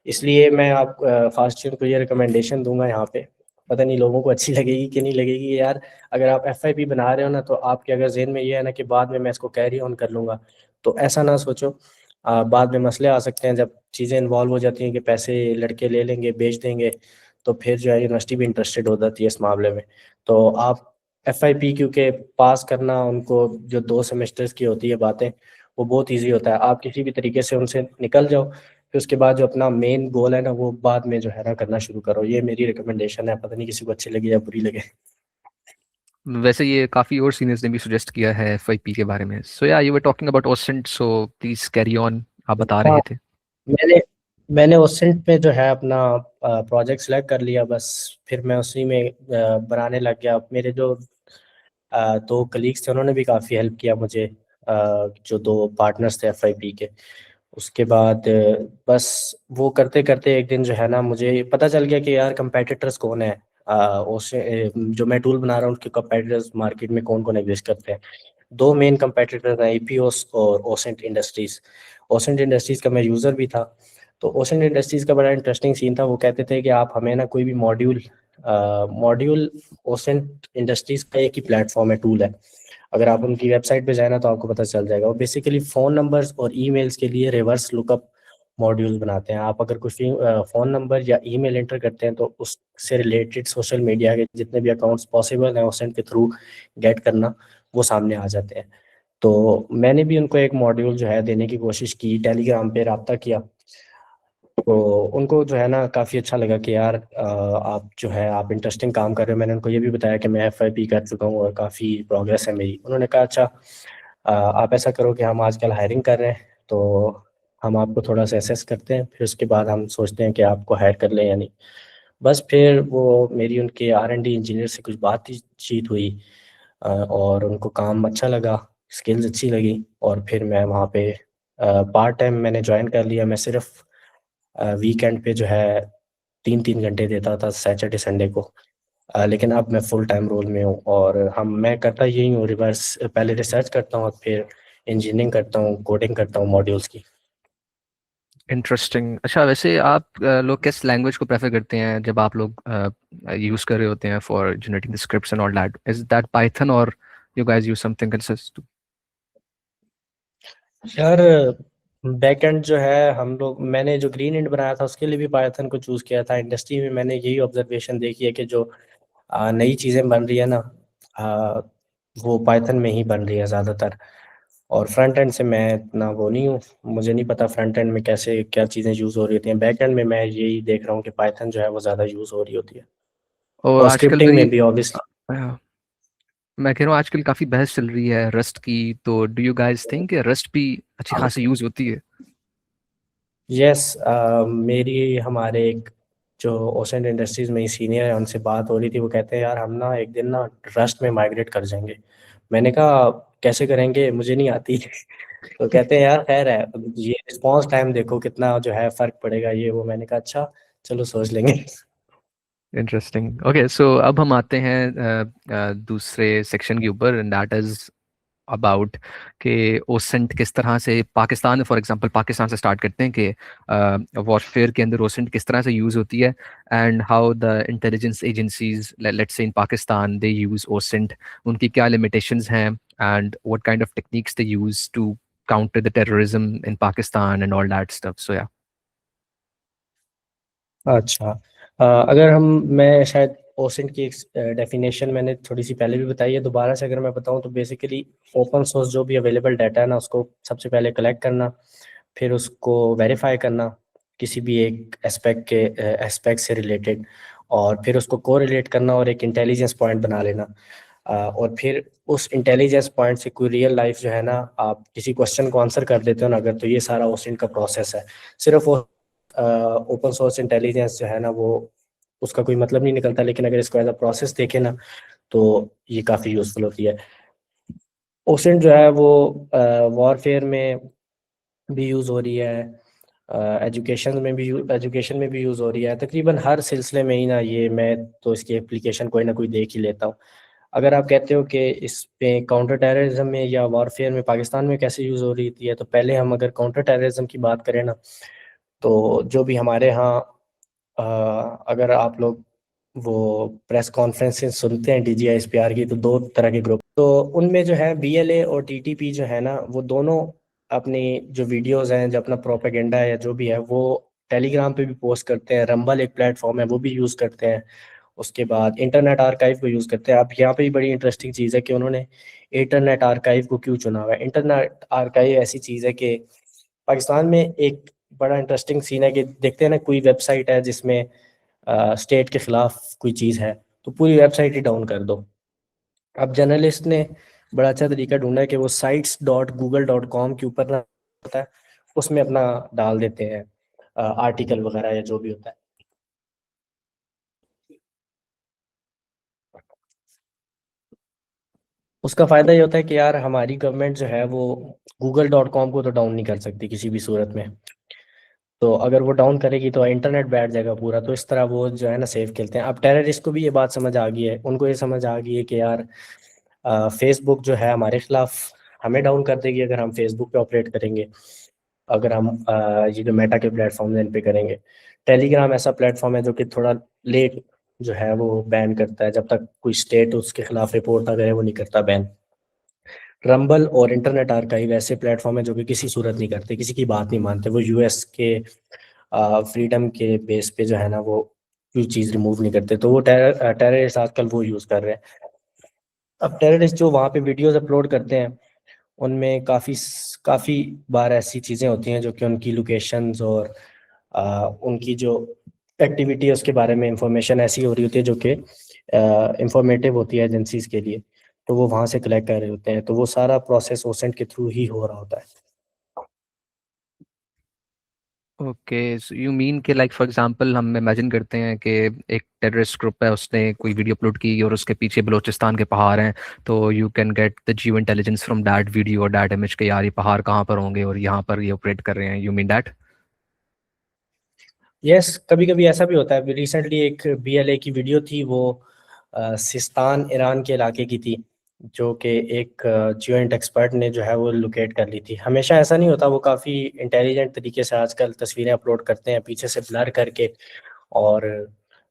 इसलिए मैं आप फास्ट को ये रिकमेंडेशन दूंगा यहाँ पे। पता नहीं लोगों को अच्छी लगेगी कि नहीं लगेगी यार। अगर आप FIP बना रहे हो ना, तो आपके अगर जेहन में ये है ना कि बाद में मैं इसको कैरी ऑन कर लूँगा, तो ऐसा ना सोचो। बाद में मसले आ सकते हैं जब चीज़ें इन्वॉल्व हो जाती हैं कि पैसे लड़के ले लेंगे, बेच देंगे। तो फिर जो है यूनिवर्सिटी भी इंटरेस्टेड हो जाती है इस मामले में। तो आप FIP क्योंकि पास करना उनको जो 2 सेमेस्टर्स की होती है बातें, वो बहुत ईजी होता है। आप किसी भी तरीके से उनसे निकल जाओ, फिर उसके बाद जो अपना मेन गोल है ना वो बाद में जो है ना करना शुरू करो। ये मेरी रिकमेंडेशन है, पता नहीं किसी को अच्छी लगे या बुरी लगे। वैसे ये काफ़ी और सीनियर्स ने भी सजेस्ट किया है एफआईपी के बारे में। सो या you were talking about OSINT, so please carry on, आप बता हाँ, रहे थे। मैंने मैंने ओसेंट में जो है अपना प्रोजेक्ट सेलेक्ट कर लिया बस। फिर मैं उसी में बनाने लग गया। मेरे जो 2 कलीग्स थे उन्होंने भी काफ़ी हेल्प किया मुझे, जो 2 पार्टनर्स थे FIP के। उसके बाद बस वो करते करते एक दिन जो है ना मुझे पता चल गया कि यार कंपेटिटर्स कौन है। उसे जो मैं टूल बना रहा हूँ उसके कंपेटिटर्स मार्केट में कौन कौन एग्जिस्ट करते हैं। 2 मेन कंपेटिटर हैं, EPOS और ओसेंट इंडस्ट्रीज। ओसेंट इंडस्ट्रीज का मैं यूज़र भी था। तो ओसेंट इंडस्ट्रीज का बड़ा इंटरेस्टिंग सीन था। वो कहते थे कि आप हमें ना कोई भी मॉड्यूल ओसेंट इंडस्ट्रीज का एक ही प्लेटफॉर्म है, टूल है। अगर आप उनकी वेबसाइट पे जाए ना तो आपको पता चल जाएगा। वो बेसिकली फ़ोन नंबर्स और ईमेल्स के लिए रिवर्स लुकअप मॉड्यूल्स बनाते हैं। आप अगर कुछ फ़ोन नंबर या ईमेल एंटर करते हैं तो उससे रिलेटेड सोशल मीडिया के जितने भी अकाउंट्स पॉसिबल हैं ओसेंट के थ्रू गेट करना, वो सामने आ जाते हैं। तो मैंने भी उनको एक मॉड्यूल जो है देने की कोशिश की, टेलीग्राम पे रब्ता किया। तो उनको जो है ना काफ़ी अच्छा लगा कि यार आप जो है आप इंटरेस्टिंग काम कर रहे हो। मैंने उनको ये भी बताया कि मैं FIP कर चुका हूँ और काफ़ी प्रोग्रेस है मेरी। उन्होंने कहा अच्छा, आप ऐसा करो कि हम आजकल हायरिंग कर रहे हैं तो हम आपको थोड़ा सा असेस करते हैं, फिर उसके बाद हम सोचते हैं कि आपको हायर कर लें या नहीं। बस फिर वो मेरी उनके R&D इंजीनियर से कुछ बातचीत हुई, और उनको काम अच्छा लगा, स्किल्स अच्छी लगी, और फिर मैं वहाँ पे पार्ट टाइम मैंने ज्वाइन कर लिया। मैं सिर्फ वीकेंड पे जो है 3-3 घंटे देता था, सैटरडे संडे को। लेकिन अब मैं फुल टाइम रोल में हूँ और मैं करता यही हूँ, रिवर्स पहले रिसर्च करता हूँ और फिर इंजीनियरिंग करता हूँ, कोडिंग करता हूँ मॉड्यूल्स की। इंटरेस्टिंग। अच्छा, वैसे आप लोग किस लैंग्वेज को प्रेफर करते हैं जब आप लोग यूज कर रहे होते हैं for generating the scripts and all that? Is that Python और you guys use something consist? यार बैकएंड जो है हम लोग, मैंने जो ग्रीन इंड बनाया था उसके लिए भी पाइथन को चूज़ किया था। इंडस्ट्री में मैंने यही ऑब्जर्वेशन देखी है कि जो नई चीज़ें बन रही है ना, आ, वो पाइथन में ही बन रही है ज़्यादातर। और फ्रंट एंड से मैं इतना वो नहीं हूँ, मुझे नहीं पता फ्रंट एंड में कैसे क्या चीज़ें यूज़ हो रही होती हैं। बैक एंड में मैं यही देख रहा हूँ कि पाइथन जो है वो ज़्यादा यूज़ हो रही होती है। और और आजकल स्क्रिप्टिंग मेरी में भी ऑब्वियसली। मैं कह रहा हूँ आजकल काफी बहस चल रही है रस्ट की, तो do you guys think rust भी अच्छी खासी यूज होती है? यस, मेरी हमारे एक जो ओशन इंडस्ट्रीज में ही सीनियर है उनसे बात हो रही थी। वो कहते हैं यार हम ना एक दिन ना रस्ट में माइग्रेट कर जाएंगे। मैंने कहा कैसे करेंगे, मुझे नहीं आती। तो कहते हैं यार खैर है, ये रिस्पॉन्स टाइम देखो कितना जो है फर्क पड़ेगा ये वो। मैंने कहा अच्छा, चलो सोच लेंगे। इंटरेस्टिंग। ओके, सो अब हम आते हैं दूसरे सेक्शन के ऊपर, एंड दैट इज अबाउट कि ओसेंट किस तरह से पाकिस्तान, फॉर एग्जांपल पाकिस्तान से स्टार्ट करते हैं कि वॉरफेयर के अंदर ओसेंट किस तरह से यूज़ होती है, and how the intelligence agencies let's say in Pakistan they use OSINT, उनकी क्या लिमिटेशंस हैं, and what kind of techniques they use to counter the terrorism in Pakistan and all that stuff. So yeah अच्छा, अगर हम मैं शायद ओसेंट की डेफिनेशन मैंने थोड़ी सी पहले भी बताई है, दोबारा से अगर मैं बताऊं तो बेसिकली ओपन सोर्स जो भी अवेलेबल डाटा है ना उसको सबसे पहले कलेक्ट करना, फिर उसको वेरीफाई करना किसी भी एक एस्पेक्ट से रिलेटेड, और फिर उसको कोरिलेट करना और एक इंटेलिजेंस पॉइंट बना लेना। और फिर उस इंटेलिजेंस पॉइंट से कोई रियल लाइफ जो है ना आप किसी क्वेश्चन को आंसर कर देते हो ना अगर, तो ये सारा ओसेंट का प्रोसेस है। सिर्फ ओपन सोर्स इंटेलिजेंस जो है ना वो उसका कोई मतलब नहीं निकलता, लेकिन अगर इसको एज अ प्रोसेस देखें ना तो ये काफ़ी यूज़फुल होती है। ओसेंट जो है वो वॉरफेयर में भी यूज़ हो रही है, एजुकेशन में भी यूज़ हो रही है। तकरीबन हर सिलसिले में ही ना ये मैं तो इसकी एप्लीकेशन कोई ना कोई देख ही लेता हूँ। अगर आप कहते हो कि इस पे काउंटर टेररिज्म में या वॉरफेयर में पाकिस्तान में कैसे यूज़ हो रही थी है, तो पहले हम अगर काउंटर टेररिज्म की बात करें ना तो जो भी हमारे यहाँ अ, अगर आप लोग वो प्रेस कॉन्फ्रेंसेस सुनते हैं DGISPR की, तो 2 तरह के ग्रुप, तो उनमें जो है BLA और TTP जो है ना वो दोनों अपनी जो वीडियोस हैं, जो अपना प्रोपेगेंडा है या जो भी है वो टेलीग्राम पे भी पोस्ट करते हैं, रंबल एक प्लेटफॉर्म है वो भी यूज़ करते हैं। उसके बाद इंटरनेट आर्काइव को यूज़ करते हैं। अब यहाँ पे भी बड़ी इंटरेस्टिंग चीज़ है कि उन्होंने इंटरनेट आर्काइव को क्यों चुना हुआ है। इंटरनेट आर्काइव ऐसी चीज़ है कि पाकिस्तान में एक बड़ा इंटरेस्टिंग सीन है कि देखते हैं ना, कोई वेबसाइट है जिसमें स्टेट के खिलाफ कोई चीज़ है तो पूरी वेबसाइट ही डाउन कर दो। अब जर्नलिस्ट ने बड़ा अच्छा तरीका ढूंढा है कि वो sites.google.com के ऊपर ना होता है, उसमें अपना डाल देते हैं आर्टिकल वगैरह या जो भी होता है। उसका फ़ायदा ये होता है कि यार हमारी गवर्नमेंट जो है वो google.com को तो डाउन नहीं कर सकती किसी भी सूरत में। तो अगर वो डाउन करेगी तो इंटरनेट बैठ जाएगा पूरा। तो इस तरह वो जो है ना सेफ खेलते हैं। अब टेररिस्ट को भी ये बात समझ आ गई है, उनको ये समझ आ गई है कि यार फेसबुक जो है हमारे खिलाफ हमें डाउन कर देगी अगर हम फेसबुक पे ऑपरेट करेंगे, अगर हम ये जो मेटा के प्लेटफॉर्म हैं इन पे करेंगे। टेलीग्राम ऐसा प्लेटफॉर्म है जो कि थोड़ा लेट जो है वो बैन करता है, जब तक कोई स्टेट उसके खिलाफ रिपोर्ट ना करे वो नहीं करता बैन। रंबल और इंटरनेट आर्काइव ऐसे प्लेटफॉर्म है जो कि किसी सूरत नहीं करते, किसी की बात नहीं मानते। वो यूएस के फ्रीडम के बेस पे जो है ना वो कोई चीज़ रिमूव नहीं करते। तो वो टेररिस्ट आजकल वो यूज़ कर रहे हैं। अब टेररिस्ट जो वहाँ पे वीडियोस अपलोड करते हैं उनमें काफ़ी बार ऐसी चीज़ें होती हैं जो कि उनकी लोकेशंस और उनकी जो एक्टिविटी है उसके बारे में इंफॉर्मेशन ऐसी हो रही होती है जो कि इंफॉर्मेटिव होती है एजेंसीज के लिए। तो वो वहाँ से कलेक्ट कर रहे होते हैं, तो वो सारा प्रोसेस ओसेंट के थ्रू ही हो रहा होता है। ओके, सो यू मीन कि लाइक फॉर एग्जांपल हम इमेजिन करते हैं कि एक टेररिस्ट ग्रुप है, उसने कोई वीडियो अपलोड की और उसके पीछे बलूचिस्तान के पहाड़ हैं, तो you can get the Jio intelligence from that video और दैट इमेज के यार ये पहाड़ कहाँ पर होंगे और यहाँ पर ये ऑपरेट कर रहे हैं। You mean that? यस, कभी कभी ऐसा भी होता है। रिसेंटली एक बीएलए की वीडियो थी, वो सिस्तान ईरान के इलाके की थी, जो कि एक जॉइंट एक्सपर्ट ने जो है वो लोकेट कर ली थी। हमेशा ऐसा नहीं होता, वो काफ़ी इंटेलिजेंट तरीके से आजकल तस्वीरें अपलोड करते हैं पीछे से ब्लर करके। और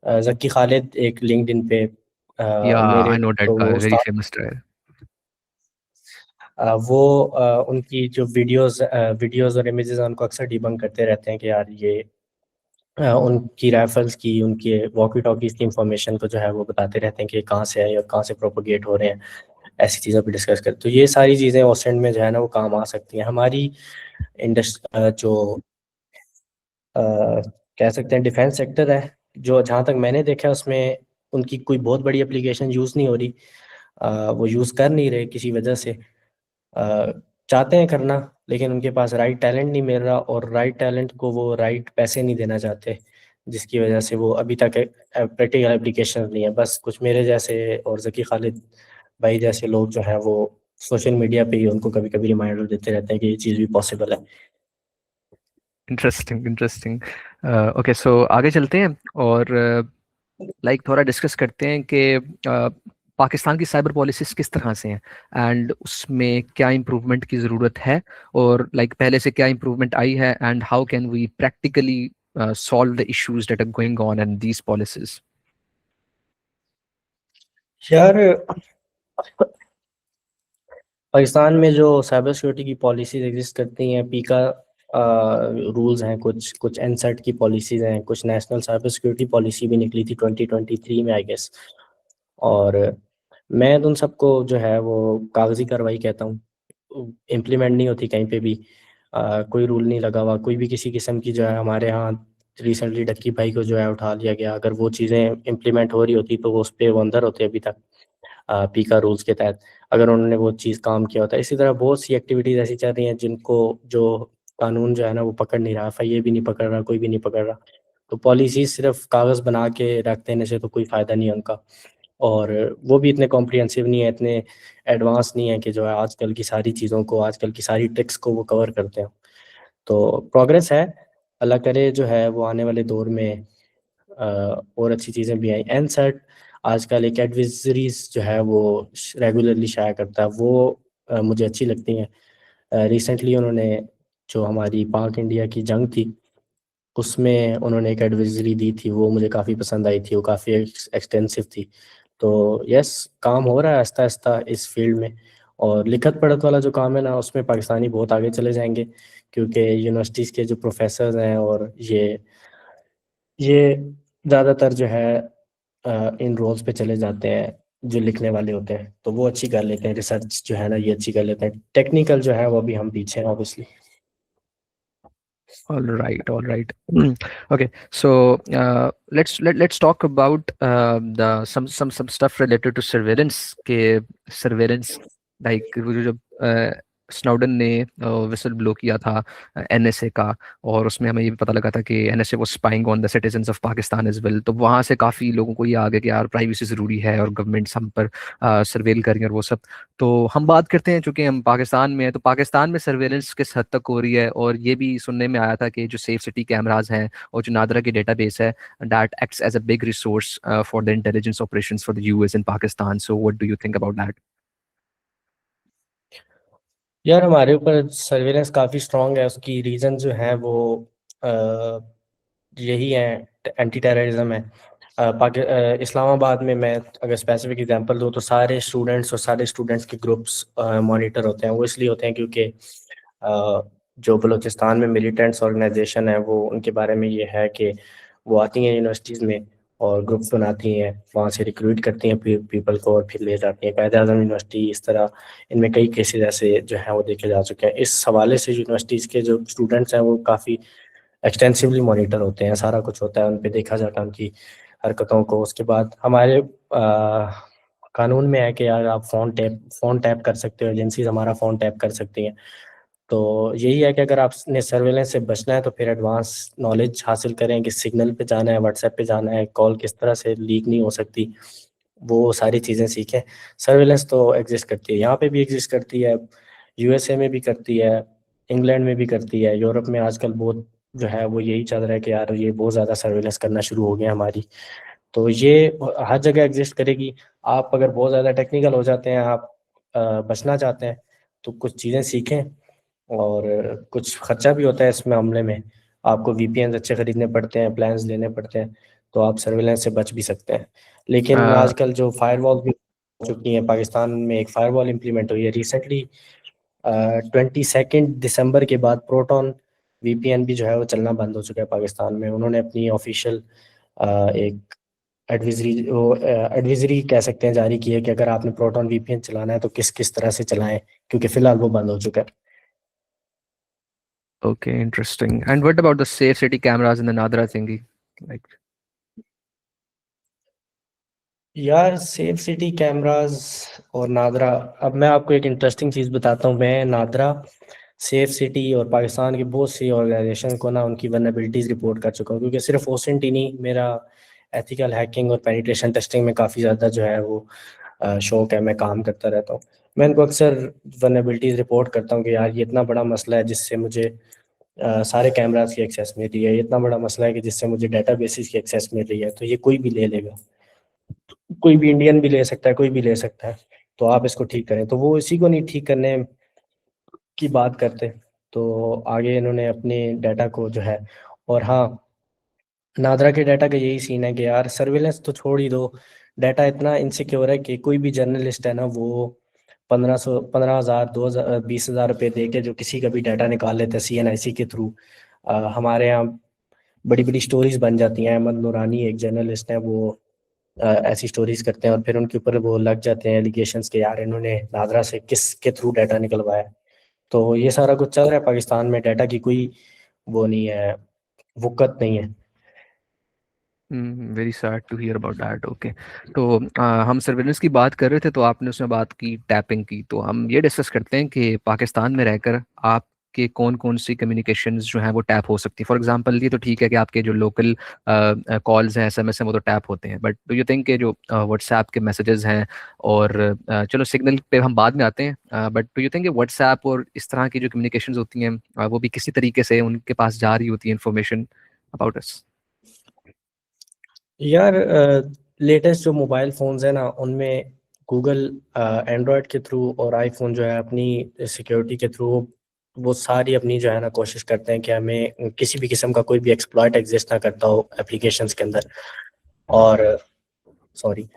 जक्की खालिद एक लिंक्डइन पे या मेरे आई नो दैट तो वो गाय, वेरी उस्ताद, फेमस ट्रेड। वो उनकी जो वीडियोस और इमेजेस हैं उनको अक्सर डिबंक करते रहते हैं कि यार ये उनकी राइफल्स की, उनके वॉकी टॉकीज की इंफॉर्मेशन को जो है वो बताते रहते हैं कि कहाँ से है और कहाँ से प्रोपोगेट हो रहे हैं। ऐसी चीज़ों पे डिस्कस करते, तो ये सारी चीज़ें ओसेंट में जो है ना वो काम आ सकती हैं। हमारी जो अ, कह सकते हैं डिफेंस सेक्टर है, जो जहाँ तक मैंने देखा है उसमें उनकी कोई बहुत बड़ी एप्लीकेशन यूज़ नहीं हो रही। वो यूज़ कर नहीं रहे किसी वजह से। अ, चाहते हैं करना, लेकिन उनके पास राइट टैलेंट नहीं मिल रहा और राइट टैलेंट को वो राइट पैसे नहीं देना चाहते, जिसकी वजह से वो अभी तक प्रैक्टिकल एप्लीकेशन नहीं है। बस कुछ मेरे जैसे और जकी खालिद भाई जैसे लोग जो हैं वो सोशल मीडिया पे ही उनको कभी कभी रिमाइंडर देते रहते हैं कि ये चीज़ भी पॉसिबल है। Interesting, interesting. ओके, सो आगे चलते हैं और लाइक थोड़ा डिस्कस करते हैं कि पाकिस्तान की साइबर पॉलिसीज किस तरह से हैं एंड उसमें क्या इम्प्रूवमेंट की ज़रूरत है, और लाइक पहले से क्या इम्प्रूवमेंट आई है and how can we practically solve the issues that are going on in these policies. यार पाकिस्तान में जो साइबर सिक्योरिटी की पॉलिसीज एग्जिस्ट करती हैं, पीका रूल्स हैं, कुछ कुछ एनसेट की पॉलिसीज हैं, कुछ नेशनल साइबर सिक्योरिटी पॉलिसी भी निकली थी 2023 में आई गेस। और मैं तो उन सबको जो है वो कागजी कार्रवाई कहता हूँ। इम्प्लीमेंट नहीं होती कहीं पे भी। कोई रूल नहीं लगा हुआ, कोई भी किसी किस्म की जो है। हमारे यहाँ रिसेंटली डक्की भाई को जो है उठा लिया गया। अगर वो चीज़ें इम्प्लीमेंट हो रही होती तो वो उस पर वो अंदर होते अभी तक पीका रूल्स के तहत, अगर उन्होंने वो चीज़ काम किया होता। इसी तरह बहुत सी एक्टिविटीज़ ऐसी चल रही हैं जिनको जो कानून जो है ना वो पकड़ नहीं रहा, एफआईए भी नहीं पकड़ रहा, कोई भी नहीं पकड़ रहा। तो पॉलिसी सिर्फ कागज़ बना के रख देने से तो कोई फ़ायदा नहीं है उनका। और वो भी इतने कॉम्प्रिहेंसिव नहीं है, इतने एडवांस नहीं है कि जो है आजकल की सारी चीज़ों को, आजकल की सारी ट्रिक्स को वो कवर करते हैं। तो प्रोग्रेस है, अल्लाह करे जो है वो आने वाले दौर में और अच्छी चीज़ें भी आई। एनसेट आजकल एक एडवाइजरीज जो है वो रेगुलरली शाया करता है, वो मुझे अच्छी लगती हैं। रिसेंटली उन्होंने जो हमारी पाक इंडिया की जंग थी उसमें उन्होंने एक एडवाइजरी दी थी, वो मुझे काफ़ी पसंद आई थी, वो काफ़ी एक्सटेंसिव थी। तो यस, काम हो रहा है आहिस्ता आहिस्ता इस फील्ड में। और लिखत पढ़त वाला जो काम है ना, उसमें पाकिस्तानी बहुत आगे चले जाएंगे, क्योंकि यूनिवर्सिटीज़ के जो प्रोफेसर्स हैं और ये ज़्यादातर जो है इन रोल्स पे चले जाते हैं जो लिखने वाले होते हैं, तो वो अच्छी कर लेते हैं, रिसर्च जो है ना ये अच्छी कर लेते हैं। टेक्निकल जो है वो अभी हम पीछे हैं obviously. All right, all right. Okay, so let's talk about the some stuff related to surveillance के surveillance, like वो जो स्नोडन ने विसल ब्लो किया था एनएसए का, और उसमें हमें ये भी पता लगा था कि एनएसए वो spying on the citizens of Pakistan as well. तो वहाँ से काफ़ी लोगों को ये आ गया कि यार प्राइवेसी ज़रूरी है और गवर्नमेंट्स हम पर सर्वेल करेंगे और वो सब। तो हम बात करते हैं, चूंकि हम पाकिस्तान में हैं, तो पाकिस्तान में सर्वेलेंस किस हद तक हो रही है। और ये भी सुनने में आया था कि जो सेफ सिटी कैमराज हैं और जो नादरा की डेटाबेस है, that acts as a big resource for the intelligence operations for the US in Pakistan. So what do you think about that? यार हमारे ऊपर सर्वेलेंस काफ़ी स्ट्रांग है, उसकी रीज़न जो है वो अ, यही है, एंटी टेररिज्म है। इस्लामाबाद में मैं अगर स्पेसिफिक एग्जांपल दूँ तो सारे स्टूडेंट्स और सारे स्टूडेंट्स के ग्रुप्स मॉनिटर होते हैं। वो इसलिए होते हैं क्योंकि जो बलूचिस्तान में मिलिटेंट्स ऑर्गेनाइजेशन है वो उनके बारे में ये है कि वो आती हैं यूनिवर्सिटीज़ में और ग्रुप्स बनाती हैं, वहाँ से रिक्रूट करती हैं पीपल को और फिर ले जाती हैं। कायद आज़म यूनिवर्सिटी इस तरह, इनमें कई केसेस ऐसे जो हैं वो देखे जा चुके हैं। इस हवाले से यूनिवर्सिटीज़ के जो स्टूडेंट्स हैं वो काफ़ी एक्सटेंसिवली मॉनिटर होते हैं, सारा कुछ होता है उन पे, देखा जाता है उनकी हरकतों को। उसके बाद हमारे कानून में है कि यार आप फ़ोन टैप कर सकते हो, एजेंसीज हमारा फ़ोन टैप कर सकती हैं। तो यही है कि अगर आपने सर्वेलेंस से बचना है तो फिर एडवांस नॉलेज हासिल करें कि सिग्नल पे जाना है, व्हाट्सएप पे जाना है, कॉल किस तरह से लीक नहीं हो सकती, वो सारी चीज़ें सीखें। सर्वेलेंस तो एग्जिस्ट करती है, यहाँ पे भी एग्जिस्ट करती है, यूएसए में भी करती है, इंग्लैंड में भी करती है, यूरोप में आजकल बहुत जो है वो यही चल रहा है कि यार ये बहुत ज़्यादा सर्वेलेंस करना शुरू हो गया हमारी। तो ये हर जगह एग्जिस्ट करेगी। आप अगर बहुत ज़्यादा टेक्निकल हो जाते हैं, आप बचना चाहते हैं, तो कुछ चीज़ें सीखें। और कुछ खर्चा भी होता है इस मामले में, आपको वीपीएन अच्छे खरीदने पड़ते हैं, प्लान्स लेने पड़ते हैं, तो आप सर्वेलेंस से बच भी सकते हैं। लेकिन आजकल जो फायरवॉल भी हो चुकी है, पाकिस्तान में एक फायरवॉल इम्प्लीमेंट हुई है रिसेंटली, 22 दिसंबर के बाद प्रोटॉन वीपीएन भी जो है वो चलना बंद हो चुका है पाकिस्तान में। उन्होंने अपनी ऑफिशियल एक एडविजरी कह सकते हैं जारी की है कि अगर आपने प्रोटॉन वीपीएन चलाना है तो किस किस तरह से चलाएं, क्योंकि फिलहाल वो बंद हो चुका है। Okay, interesting. And what about the safe city cameras in the Nadra thingy? Like, यार सेफ सिटी कैमरास और नादरा, अब मैं आपको एक इंटरेस्टिंग चीज़ बताता हूँ। मैं नादरा, सेफ सिटी और पाकिस्तान की बहुत सी ऑर्गेनाइजेशन को ना उनकी वनरेबिलिटीज़ रिपोर्ट कर चुका हूँ, क्योंकि सिर्फ ओसेंट ही नहीं, मेरा एथिकल हैकिंग और पेनिट्रेशन टेस्टिंग में काफ़ी ज़्यादा जो है वो शौक है, मैं काम करता रहता हूँ। मैं इनको अक्सर वनरेबिलिटीज़ रिपोर्ट करता हूँ कि यार ये इतना बड़ा मसला है जिससे मुझे सारे कैमरास की एक्सेस मिल रही है, ये इतना बड़ा मसला है कि जिससे मुझे डाटा बेसिस की एक्सेस मिल रही है, तो ये कोई भी ले लेगा, कोई भी इंडियन भी ले सकता है, कोई भी ले सकता है, तो आप इसको ठीक करें। तो वो इसी को नहीं ठीक करने की बात करते, तो आगे इन्होंने अपने डाटा को जो है, और हाँ, नादरा के डाटा का यही सीन है कि यार सर्विलेंस तो छोड़ ही दो, डाटा इतना इनसिक्योर है कि कोई भी जर्नलिस्ट है ना वो 1500 15,000 2000 20,000 रुपये दे के जो किसी का भी डाटा निकाल लेते हैं सीएनआईसी के थ्रू। हमारे यहाँ बड़ी बड़ी स्टोरीज बन जाती हैं। अहमद नूरानी एक जर्नलिस्ट है, वो ऐसी स्टोरीज करते हैं और फिर उनके ऊपर वो लग जाते हैं एलिगेशंस के यार इन्होंने नादरा से किस के थ्रू डाटा निकलवाया। तो ये सारा कुछ चल रहा है पाकिस्तान में, डाटा की कोई वो नहीं है, वुकत नहीं है। Very sad to hear about that. Okay, तो हम सर्वेलेंस की बात कर रहे थे, तो आपने उसमें बात की टैपिंग की, तो हम ये डिस्कस करते हैं कि पाकिस्तान में रहकर आपके कौन कौन सी कम्युनिकेशंस जो हैं वो टैप हो सकती है। फॉर एग्जांपल, ये तो ठीक है कि आपके जो लोकल कॉल्स हैं, एसएमएस हैं, वो तो टैप होते हैं, बट डू यू थिंक कि जो व्हाट्सएप के मैसेजेस हैं, और चलो सिग्नल पे हम बाद में आते हैं, बट डू यू थिंक कि व्हाट्सएप और इस तरह की जो कम्युनिकेशंस होती हैं, वो भी किसी तरीके से उनके पास जा रही होती है इंफॉर्मेशन अबाउट अस? यार लेटेस्ट जो मोबाइल फ़ोन्स हैं ना उनमें गूगल एंड्रॉयड के थ्रू और आईफोन जो है अपनी सिक्योरिटी के थ्रू वो सारी अपनी जो है ना कोशिश करते हैं कि हमें किसी भी किस्म का कोई भी एक्सप्लॉइट एग्जिस्ट ना करता हो एप्लीकेशंस के अंदर। और सॉरी,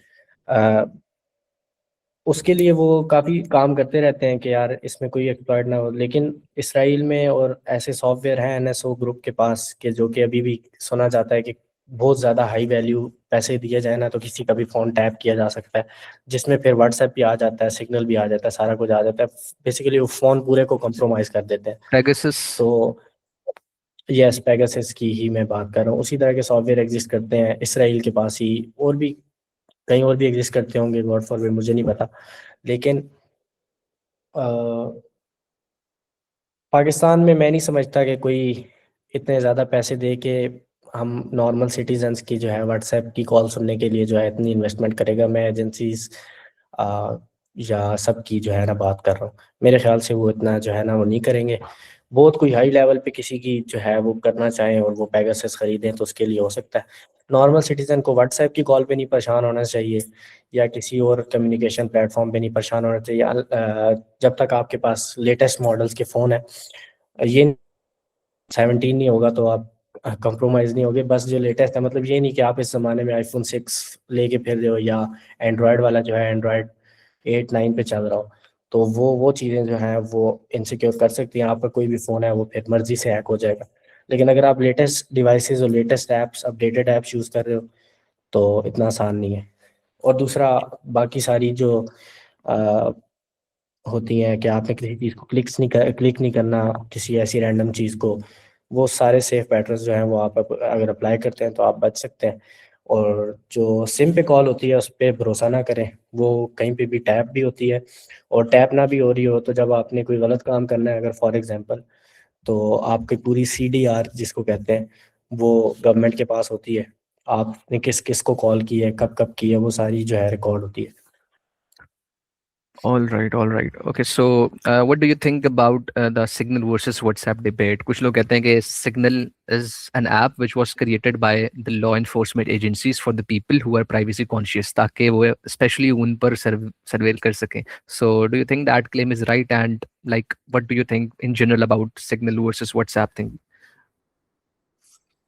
उसके लिए वो काफ़ी काम करते रहते हैं कि यार इसमें कोई एक्सप्लॉइट ना हो, लेकिन इसराइल में और ऐसे सॉफ्टवेयर हैं एनएसओ ग्रुप के पास कि जो कि अभी भी सुना जाता है कि बहुत ज़्यादा हाई वैल्यू पैसे दिए जाए ना तो किसी का भी फ़ोन टैप किया जा सकता है, जिसमें फिर व्हाट्सएप भी आ जाता है, सिग्नल भी आ जाता है, सारा कुछ आ जाता है। बेसिकली वो फ़ोन पूरे को कंप्रोमाइज़ कर देते हैं। पेगासस। तो यस, पेगासस की ही मैं बात कर रहा हूँ। उसी तरह के सॉफ्टवेयर एग्जिस्ट करते हैं इसराइल के पास ही, और भी कहीं और भी एग्जिस्ट करते होंगे, गॉड फॉरबिड, मुझे नहीं पता। लेकिन अ, पाकिस्तान में मैं नहीं समझता कि कोई इतने ज़्यादा पैसे दे के हम नॉर्मल सिटीजन्स की जो है व्हाट्सएप की कॉल सुनने के लिए जो है इतनी इन्वेस्टमेंट करेगा। मैं एजेंसीज या सब की जो है ना बात कर रहा हूँ, मेरे ख्याल से वो इतना जो है ना वो नहीं करेंगे। बहुत कोई हाई लेवल पे किसी की जो है वो करना चाहें और वो पेगासस खरीदें तो उसके लिए हो सकता है। नॉर्मल सिटीजन को व्हाट्सएप की कॉल पे नहीं परेशान होना चाहिए या किसी और कम्युनिकेशन प्लेटफॉर्म पे नहीं परेशान होना चाहिए, जब तक आपके पास लेटेस्ट मॉडल्स के फ़ोन है। ये 17 नहीं होगा तो आप कंप्रोमाइज़ नहीं होगे। बस जो लेटेस्ट है, मतलब ये नहीं कि आप इस ज़माने में आईफ़ोन 6 लेके फिर रहे हो या एंड्रॉयड वाला जो है एंड्रॉयड 8 9 पे चल रहा हो। तो वो चीज़ें जो हैं वो इनसिक्योर कर सकती हैं। आपका कोई भी फ़ोन है वो फिर मर्ज़ी से हैक हो जाएगा। लेकिन अगर आप लेटेस्ट डिवाइसेज़ और latest apps, updated apps use कर रहे हो तो इतना आसान नहीं है। और दूसरा, बाकी सारी जो अ, होती हैं कि आपने किसी चीज़ को क्लिक नहीं करना, किसी ऐसी रैंडम चीज़ को, वो सारे सेफ पैटर्न्स जो हैं वो आप अगर अप्लाई करते हैं तो आप बच सकते हैं। और जो सिम पे कॉल होती है उस पे भरोसा ना करें, वो कहीं पे भी टैप भी होती है। और टैप ना भी हो रही हो तो जब आपने कोई गलत काम करना है अगर फॉर एग्जांपल, तो आपकी पूरी सीडीआर जिसको कहते हैं वो गवर्नमेंट के पास होती है। आपने किस किस को कॉल की है, कब कब की है, वो सारी जो है रिकॉर्ड होती है। All right, all right. Okay, so what do you think about the Signal versus WhatsApp debate? कुछ लोग कहते हैं कि Signal is an app which was created by the law enforcement agencies for the people who are privacy conscious, ताकि वो especially उन पर surveil कर सकें. So do you think that claim is right? And like, what do you think in general about Signal versus WhatsApp thing?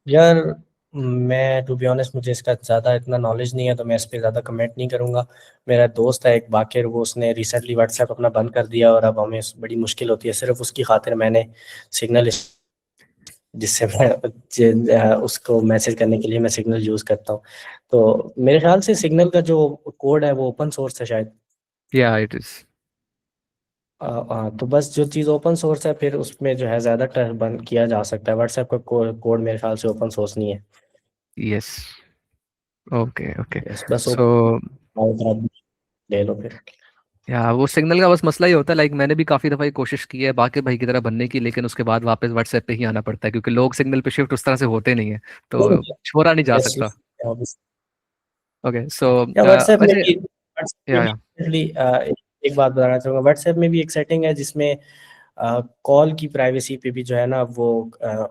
यार, मैं टू बी ऑनेस्ट मुझे इसका ज़्यादा इतना नॉलेज नहीं है तो मैं इस पे ज़्यादा कमेंट नहीं करूँगा। मेरा दोस्त है एक बाकिर, वो उसने रिसेंटली व्हाट्सएप अपना बंद कर दिया और अब हमें बड़ी मुश्किल होती है। सिर्फ उसकी खातिर मैंने सिग्नल, जिससे मैं उसको मैसेज करने के लिए मैं सिग्नल यूज़ करता हूँ। तो मेरे ख्याल से सिग्नल का जो कोड है वो ओपन सोर्स है शायद। Yeah, it is. तो बस जो चीज़ ओपन सोर्स है फिर उसमें जो है ज़्यादा ट्रस्ट बंद किया जा सकता है। व्हाट्सएप का कोड मेरे ख्याल से ओपन सोर्स नहीं है। Yes. Okay, okay. यस, बस So ओपन ले लो फिर। या वो सिग्नल का बस मसला ही होता है, लाइक मैंने भी काफ़ी दफ़ा ये कोशिश की है बाकी भाई की तरह बनने की, लेकिन उसके बाद वापस व्हाट्सएप पे ही आना पड़ता है क्योंकि लोग सिग्नल पे शिफ्ट उस तरह से होते नहीं है, तो छोड़ा नहीं जा यस, सकता। ओके सो या व्हाट्सएप में वैसे भी व्हाट्सएप में भी या actually, एक बात बताना चाहूँगा। व्हाट्सएप में भी एक सेटिंग है जिसमें कॉल की प्राइवेसी पे भी जो है ना वो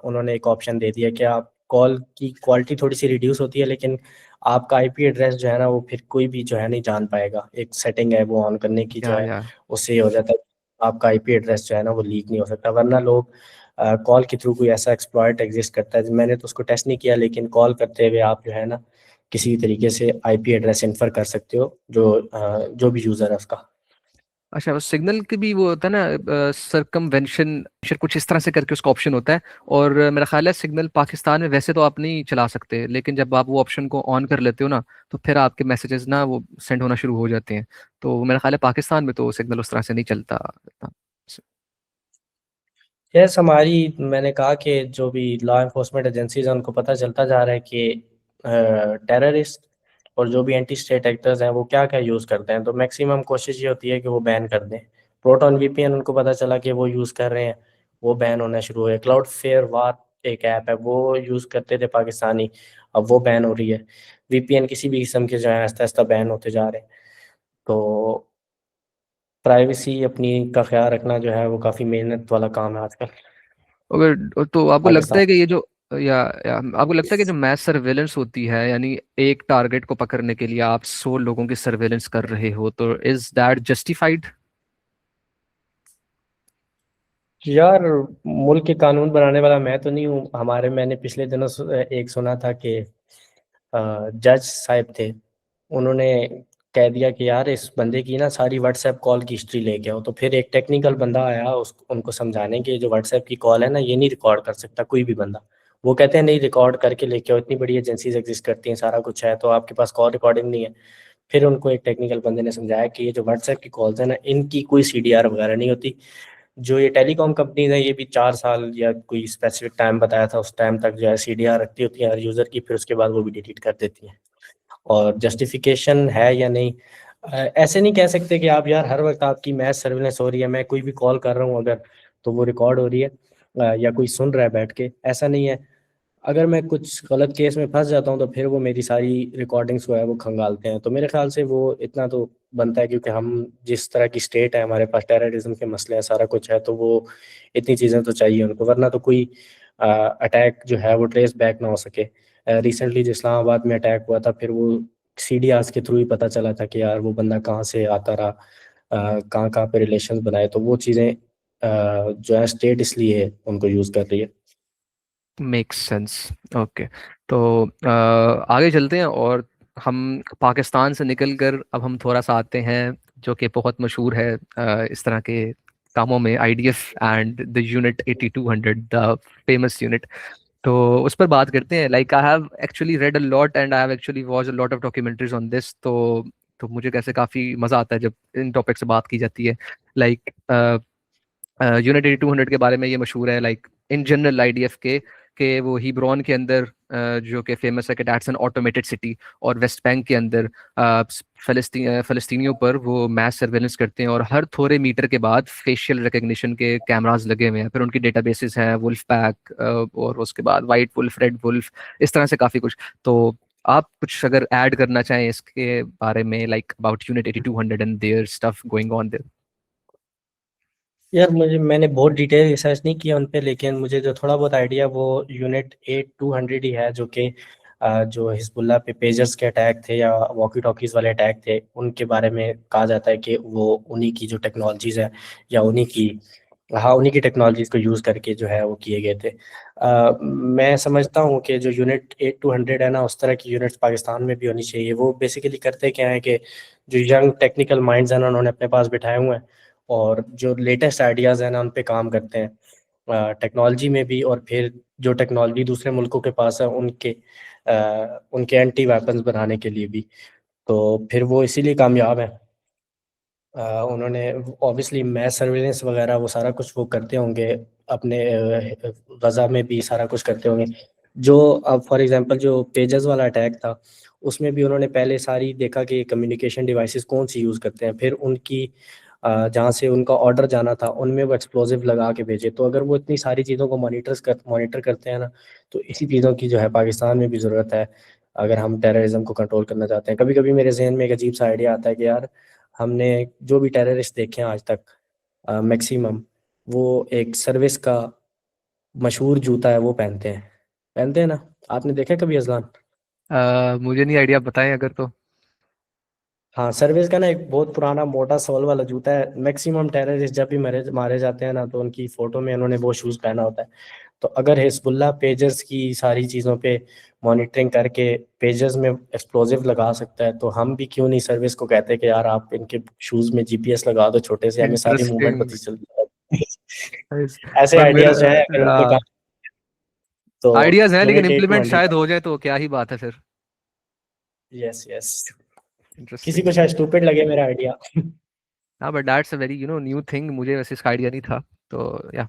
उन्होंने एक ऑप्शन दे दिया कि आप कॉल की क्वालिटी थोड़ी सी रिड्यूस होती है, लेकिन आपका आईपी एड्रेस जो है ना वो फिर कोई भी जो है नहीं जान पाएगा। एक सेटिंग है वो ऑन करने की जो है, या उससे ये हो जाता है आपका आईपी एड्रेस जो है ना वो लीक नहीं हो सकता। वरना लोग कॉल के थ्रू कोई ऐसा एक्सप्लॉइट एग्जिस्ट करता है, मैंने तो उसको टेस्ट नहीं किया, लेकिन कॉल करते हुए आप जो है ना किसी भी तरीके से आईपी एड्रेस इन्फर कर सकते हो जो भी यूज़र है उसका। अच्छा, वो सिग्नल की भी वो होता है ना सरकमवेंशन, कुछ इस तरह से करके उसका ऑप्शन होता है। और मेरा ख्याल है सिग्नल पाकिस्तान में वैसे तो आप नहीं चला सकते, लेकिन जब आप वो ऑप्शन को ऑन कर लेते हो ना तो फिर आपके मैसेजेस ना वो सेंड होना शुरू हो जाते हैं। तो मेरा ख्याल है पाकिस्तान में तो सिग्नल उस तरह से नहीं चलता इतना। यस, हमारी, मैंने कहा कि जो भी लॉ एनफोर्समेंट एजेंसीज हैं उनको पता चलता जा रहा है कि टेररिस्ट और जो भी एंटी स्टेट एक्टर्स हैं वो क्या क्या यूज़ करते हैं, तो मैक्सिमम कोशिश ये होती है कि वो बैन कर दें। प्रोटॉन वीपीएन उनको पता चला कि वो यूज़ कर रहे हैं, वो बैन होना शुरू हुए। क्लाउड फेयर वार एक ऐप है वो यूज़ करते थे पाकिस्तानी, अब वो बैन हो रही है। वीपीएन किसी भी किस्म के जो है आहिस्ता आहिस्ता बैन होते जा रहे हैं। तो प्राइवेसी अपनी का ख्याल रखना जो है वो काफ़ी मेहनत वाला काम है आजकल अगर तो आपको लगता पाकिस्तान। है कि ये जो या आपको लगता है कि जो मैस सर्वेलेंस होती है, यानी एक टारगेट को पकड़ने के लिए आप 100 लोगों की सर्वेलेंस कर रहे हो, तो इज दैट जस्टिफाइड? यार, मुल्क के कानून बनाने वाला मैं तो नहीं हूँ। मैंने पिछले दिनों एक सुना था कि जज साहब थे, उन्होंने कह दिया कि यार इस बंदे की ना सारी व्हाट्सएप कॉल की हिस्ट्री लेके आओ। तो फिर एक टेक्निकल बंदा आया उस उनको समझाने के, जो व्हाट्सएप की कॉल है ना ये नहीं रिकॉर्ड कर सकता कोई भी बंदा। वो कहते हैं नहीं रिकॉर्ड करके लेके आओ, इतनी बड़ी एजेंसीज एग्जिस्ट करती हैं, सारा कुछ है, तो आपके पास कॉल रिकॉर्डिंग नहीं है। फिर उनको एक टेक्निकल बंदे ने समझाया कि ये जो व्हाट्सएप की कॉल्स है ना इनकी कोई सीडीआर वगैरह नहीं होती। जो ये टेलीकॉम कंपनीज हैं ये भी 4 साल या कोई स्पेसिफिक टाइम बताया था उस टाइम तक जो है सीडीआर रखती होती है हर यूजर की, फिर उसके बाद वो भी डिलीट कर देती हैं। और जस्टिफिकेशन है या नहीं, ऐसे नहीं कह सकते कि आप यार हर वक्त आपकी मैच सर्विलेंस हो रही है, मैं कोई भी कॉल कर रहा हूँ अगर तो वो रिकॉर्ड हो रही है, या कोई सुन रहा है बैठ के, ऐसा नहीं है। अगर मैं कुछ गलत केस में फंस जाता हूँ तो फिर वो मेरी सारी रिकॉर्डिंग्स जो है वो खंगालते हैं। तो मेरे ख्याल से वो इतना तो बनता है, क्योंकि हम जिस तरह की स्टेट है, हमारे पास टेररिज्म के मसले हैं, सारा कुछ है, तो वो इतनी चीज़ें तो चाहिए उनको, वरना तो कोई अटैक जो है वो ट्रेस बैक ना हो सके। रिसेंटली जो इस्लामाबाद में अटैक हुआ था, फिर वो सीडीआर्स के थ्रू ही पता चला था कि यार वो बंदा कहाँ से आता रहा, कहाँ कहाँ पे रिलेशन बनाए, तो वो चीज़ें जो है स्टेट इसलिए उनको यूज़ कर रही है। Makes sense. ओके। तो आगे चलते हैं और हम पाकिस्तान से निकल कर अब हम थोड़ा सा आते हैं जो कि बहुत मशहूर है इस तरह के कामों में, IDF and the unit 8200, the famous unit. तो उस पर बात करते हैं। Like I have actually red a lot and I have actually watch a lot of documentaries on this. तो मुझे कैसे काफ़ी मज़ा आता है जब इन टॉपिक से बात की जाती है। लाइक यूनिट 8200 के बारे में ये मशहूर है, लाइक इन जनरल आईडीएफ के वो हिब्रोन के अंदर जो कि फेमस है कि दैट्स एन ऑटोमेटेड सिटी, और वेस्ट बैंक के अंदर फलस्तीनियों पर वो मैस सर्वेलेंस करते हैं, और हर थोड़े मीटर के बाद फेशियल रिकग्निशन के कैमरास लगे हुए हैं। फिर उनकी डेटाबेसेस हैं, वुल्फ पैक, और उसके बाद वाइट वुल्फ, रेड वुल्फ, इस तरह से काफ़ी कुछ। तो आप कुछ अगर ऐड करना चाहें इसके बारे में, like about unit 8200 and their stuff going on their. यार मैंने बहुत डिटेल रिसर्च नहीं किया उन पे, लेकिन मुझे जो थोड़ा बहुत आइडिया वो यूनिट 8200 ही है, जो कि जो हिजबुल्लाह पे पेजर्स के अटैक थे या वॉकी टॉकीज वाले अटैक थे उनके बारे में कहा जाता है कि वो उन्हीं की जो टेक्नोलॉजीज है, या उन्हीं की, हाँ उन्हीं की टेक्नोलॉजीज को यूज़ करके जो है वो किए गए थे। मैं समझता हूँ कि जो यूनिट 8200 है ना उस तरह की यूनिट्स पाकिस्तान में भी होनी चाहिए। वो बेसिकली करते क्या है कि जो यंग टेक्निकल माइंड्स हैं ना उन्होंने अपने पास बिठाए हुए हैं, और जो लेटेस्ट आइडियाज़ हैं ना उन पे काम करते हैं टेक्नोलॉजी में भी, और फिर जो टेक्नोलॉजी दूसरे मुल्कों के पास है उनके एंटी वेपन्स बनाने के लिए भी। तो फिर वो इसीलिए कामयाब है। उन्होंने ऑब्वियसली मैस सर्विलेंस वगैरह वो सारा कुछ वो करते होंगे, अपने गजा में भी सारा कुछ करते होंगे। जो अब फॉर एग्जांपल जो पेजेस वाला अटैक था उसमें भी उन्होंने पहले सारी देखा कि कम्युनिकेशन डिवाइसेस कौन सी यूज़ करते हैं, फिर उनकी जहाँ से उनका ऑर्डर जाना था उनमें वो एक्सप्लोजिव लगा के भेजे। तो अगर वो इतनी सारी चीज़ों को मॉनिटर करते हैं ना, तो इसी चीज़ों की जो है पाकिस्तान में भी ज़रूरत है अगर हम टेररिज्म को कंट्रोल करना चाहते हैं। कभी कभी मेरे जहन में एक अजीब सा आइडिया आता है कि यार हमने जो भी टेररिस्ट देखे हैं आज तक मैक्सिमम, वो एक सर्विस का मशहूर जूता है वो पहनते हैं ना। आपने देखा है कभी अजलान? मुझे नहीं आइडिया, बताएं अगर तो। हाँ, सर्विस का ना एक बहुत पुराना मोटा सोल वाला जूता है। मैक्सिमम टेररिस्ट जब भी मारे मारे जाते हैं ना तो उनकी फोटो में उन्होंने वो शूज़ पहना होता है। तो अगर हिजबुल्लाह पेजर्स की सारी चीज़ों पे मॉनिटरिंग करके पेजर्स में एक्सप्लोजिव लगा सकता है, तो हम भी क्यों नहीं सर्विस को कहते हैं कि यार आप इनके शूज़ में जीपीएस लगा दो छोटे से, हमें सारी मूवमेंट इंटरेस्टिंग। पता चलती है। ऐसे बट मेरा आइडियाज जो है अगर उन पे काम, तो आइडियाज हैं, लेकिन यूनिट एट टू इम्प्लीमेंट शायद हंड्रेड हो जाए तो क्या ही बात है फिर। यस यस, किसी इंटरेस्टिंग। को शायद स्टूपिड लगे मेरा आइडिया। हाँ, but that's a very new thing, मुझे वैसे इसका आइडिया नहीं था। तो या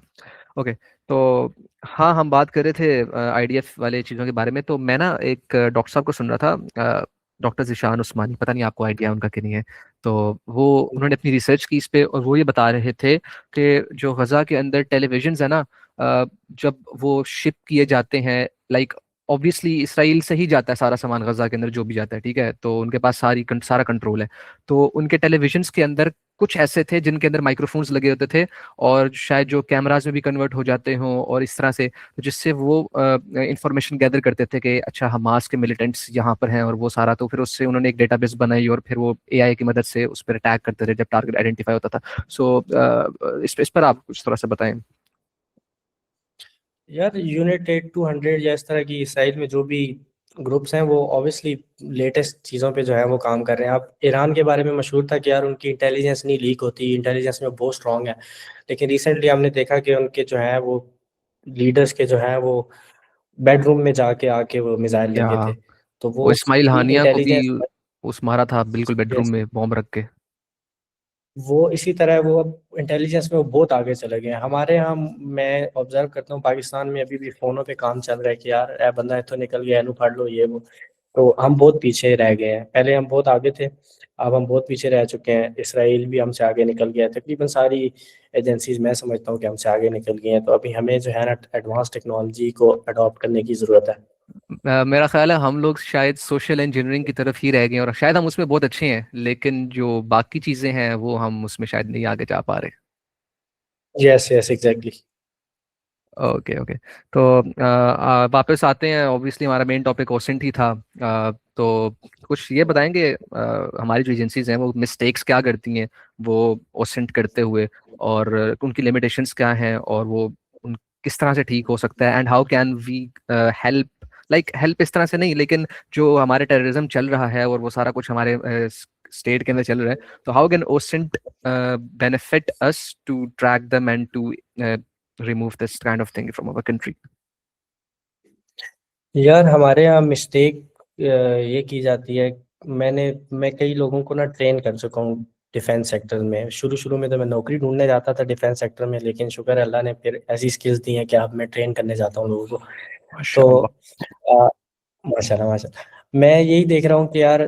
ओके। तो हाँ, हम बात कर रहे थे आईडीएफ वाले चीज़ों के बारे में। तो मैं ना एक डॉक्टर साहब को सुन रहा था, डॉक्टर जिशान उस्मानी, पता नहीं आपको आइडिया उनका कि नहीं है। तो वो उन्होंने अपनी रिसर्च की इस पे, और वो ये बता रहे थे कि जो गजा के अंदर टेलीविजन है ना, जब वो शिप किए जाते हैं, लाइक ऑब्वियसली इसराइल से ही जाता है सारा सामान गजा के अंदर जो भी जाता है, ठीक है, तो उनके पास सारा कंट्रोल है। तो उनके टेलीविजन्स के अंदर कुछ ऐसे थे जिनके अंदर माइक्रोफोन्स लगे होते थे, और शायद जो कैमराज में भी कन्वर्ट हो जाते हों, और इस तरह से, तो जिससे वो इंफॉर्मेशन गैदर करते थे कि अच्छा हमास के मिलिटेंट्स यहाँ पर हैं, और वो सारा। तो फिर उससे उन्होंने एक डेटाबेस बनाई, और फिर वो एआई की मदद से उस पर अटैक करते थे जब टारगेट आइडेंटिफाई होता था। सो इस पर आप कुछ थोड़ा सा बताएं। यार यूनिट 8200 या इस तरह की इसराइल में जो भी ग्रुप्स हैं वो ऑब्वियसली लेटेस्ट चीज़ों पे जो है वो काम कर रहे हैं। अब ईरान के बारे में मशहूर था कि यार उनकी इंटेलिजेंस नहीं लीक होती, इंटेलिजेंस में बहुत स्ट्रांग है, लेकिन रिसेंटली हमने देखा कि उनके जो है वो लीडर्स के जो है वो बेडरूम में जाके आके वो मिसाइल या लगे थे। तो वो वो इस्माइल हानिया को भी इंटेलिजेंस, उस मारा था बिल्कुल बेडरूम में बॉम्ब रख के। वो इसी तरह वो अब इंटेलिजेंस में वो बहुत आगे चले गए हैं। हमारे यहाँ मैं ऑब्जर्व करता हूँ पाकिस्तान में अभी भी फ़ोनों पे काम चल रहा है कि यार ए बंदा इतो निकल गया, इनू पढ़ लो ये वो। तो हम बहुत पीछे रह गए हैं, पहले हम बहुत आगे थे, अब हम बहुत पीछे रह चुके हैं। इसराइल भी हमसे आगे निकल गया है, तकरीबन सारी एजेंसीज मैं समझता हूँ कि हमसे आगे निकल गई हैं। तो अभी हमें जो है ना एडवांस टेक्नोलॉजी को अडॉप्ट करने की ज़रूरत है। मेरा ख्याल है हम लोग शायद सोशल इंजीनियरिंग की तरफ ही रह गए हैं, और शायद हम उसमें बहुत अच्छे हैं, लेकिन जो बाकी चीज़ें हैं वो हम उसमें शायद नहीं आगे जा पा रहे। Yes yes exactly. Okay okay. तो वापस आते हैं, ऑब्वियसली हमारा मेन टॉपिक ओसेंट ही था। तो कुछ ये बताएंगे, हमारी जो एजेंसीज हैं वो मिस्टेक्स क्या करती हैं वो ओसेंट करते हुए, और उनकी लिमिटेशंस क्या हैं, और वो उन किस तरह से ठीक हो सकता है, and how can we help, like help इस तरह से नहीं, लेकिन जो हमारे टेररिज्म चल रहा है और वो सारा कुछ हमारे स्टेट के अंदर चल रहा है, तो how can OSINT benefit us to track them and to remove this kind of thing from our country? यार हमारे यहाँ मिस्टेक ये की जाती है। मैं कई लोगों को ना ट्रेन कर चुका हूँ डिफेंस सेक्टर में। शुरू शुरू में तो मैं नौकरी ढूंढने जाता था डिफेंस सेक्टर में, लेकिन शुक्र है अल्लाह ने फिर ऐसी स्किल्स दी हैं कि अब मैं ट्रेन करने जाता हूँ लोगों को। तो माशाल्लाह। माशाल्लाह माशाल्लाह, मैं यही देख रहा हूँ कि यार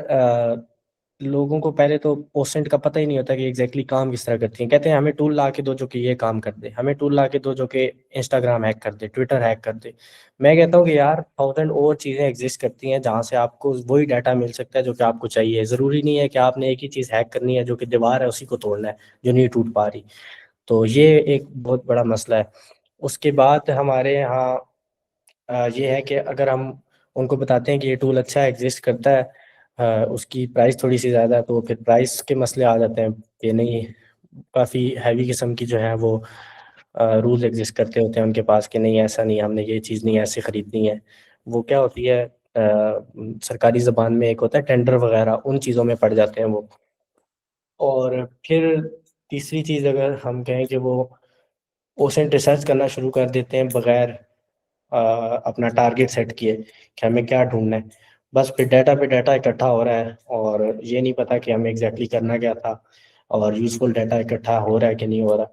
लोगों को पहले तो ओसेंट का पता ही नहीं होता कि एग्जैक्टली काम किस तरह करती है। कहते हैं हमें टूल ला के दो जो कि ये काम कर दे, हमें टूल ला के दो जो कि इंस्टाग्राम हैक कर दे, ट्विटर हैक कर दे। मैं कहता हूँ कि यार थाउजेंड और चीज़ें एग्जिस्ट करती हैं जहाँ से आपको वही डाटा मिल सकता है जो कि आपको चाहिए। ज़रूरी नहीं है कि आपने एक ही चीज़ हैक करनी है जो कि दीवार है उसी को तोड़ना है जो नहीं टूट पा रही। तो ये एक बहुत बड़ा मसला है। उसके बाद हमारे यहाँ ये है कि अगर हम उनको बताते हैं कि ये टूल अच्छा एग्जिस्ट करता है, उसकी प्राइस थोड़ी सी ज़्यादा है, तो फिर प्राइस के मसले आ जाते हैं कि नहीं, काफ़ी हैवी किस्म की जो है वो रूल एग्जिस्ट करते होते हैं उनके पास कि नहीं ऐसा नहीं, हमने ये चीज़ नहीं ऐसे ख़रीदनी है। वो क्या होती है सरकारी ज़बान में एक होता है टेंडर वगैरह, उन चीज़ों में पड़ जाते हैं वो। और फिर तीसरी चीज़ अगर हम कहें कि वो ओसेंट रिसर्च करना शुरू कर देते हैं बगैर अपना टारगेट सेट किए कि हमें क्या ढूंढना है। बस फिर डाटा पे डाटा इकट्ठा हो रहा है और ये नहीं पता कि हमें एग्जैक्टली करना क्या था, और यूजफुल डाटा इकट्ठा हो रहा है कि नहीं हो रहा।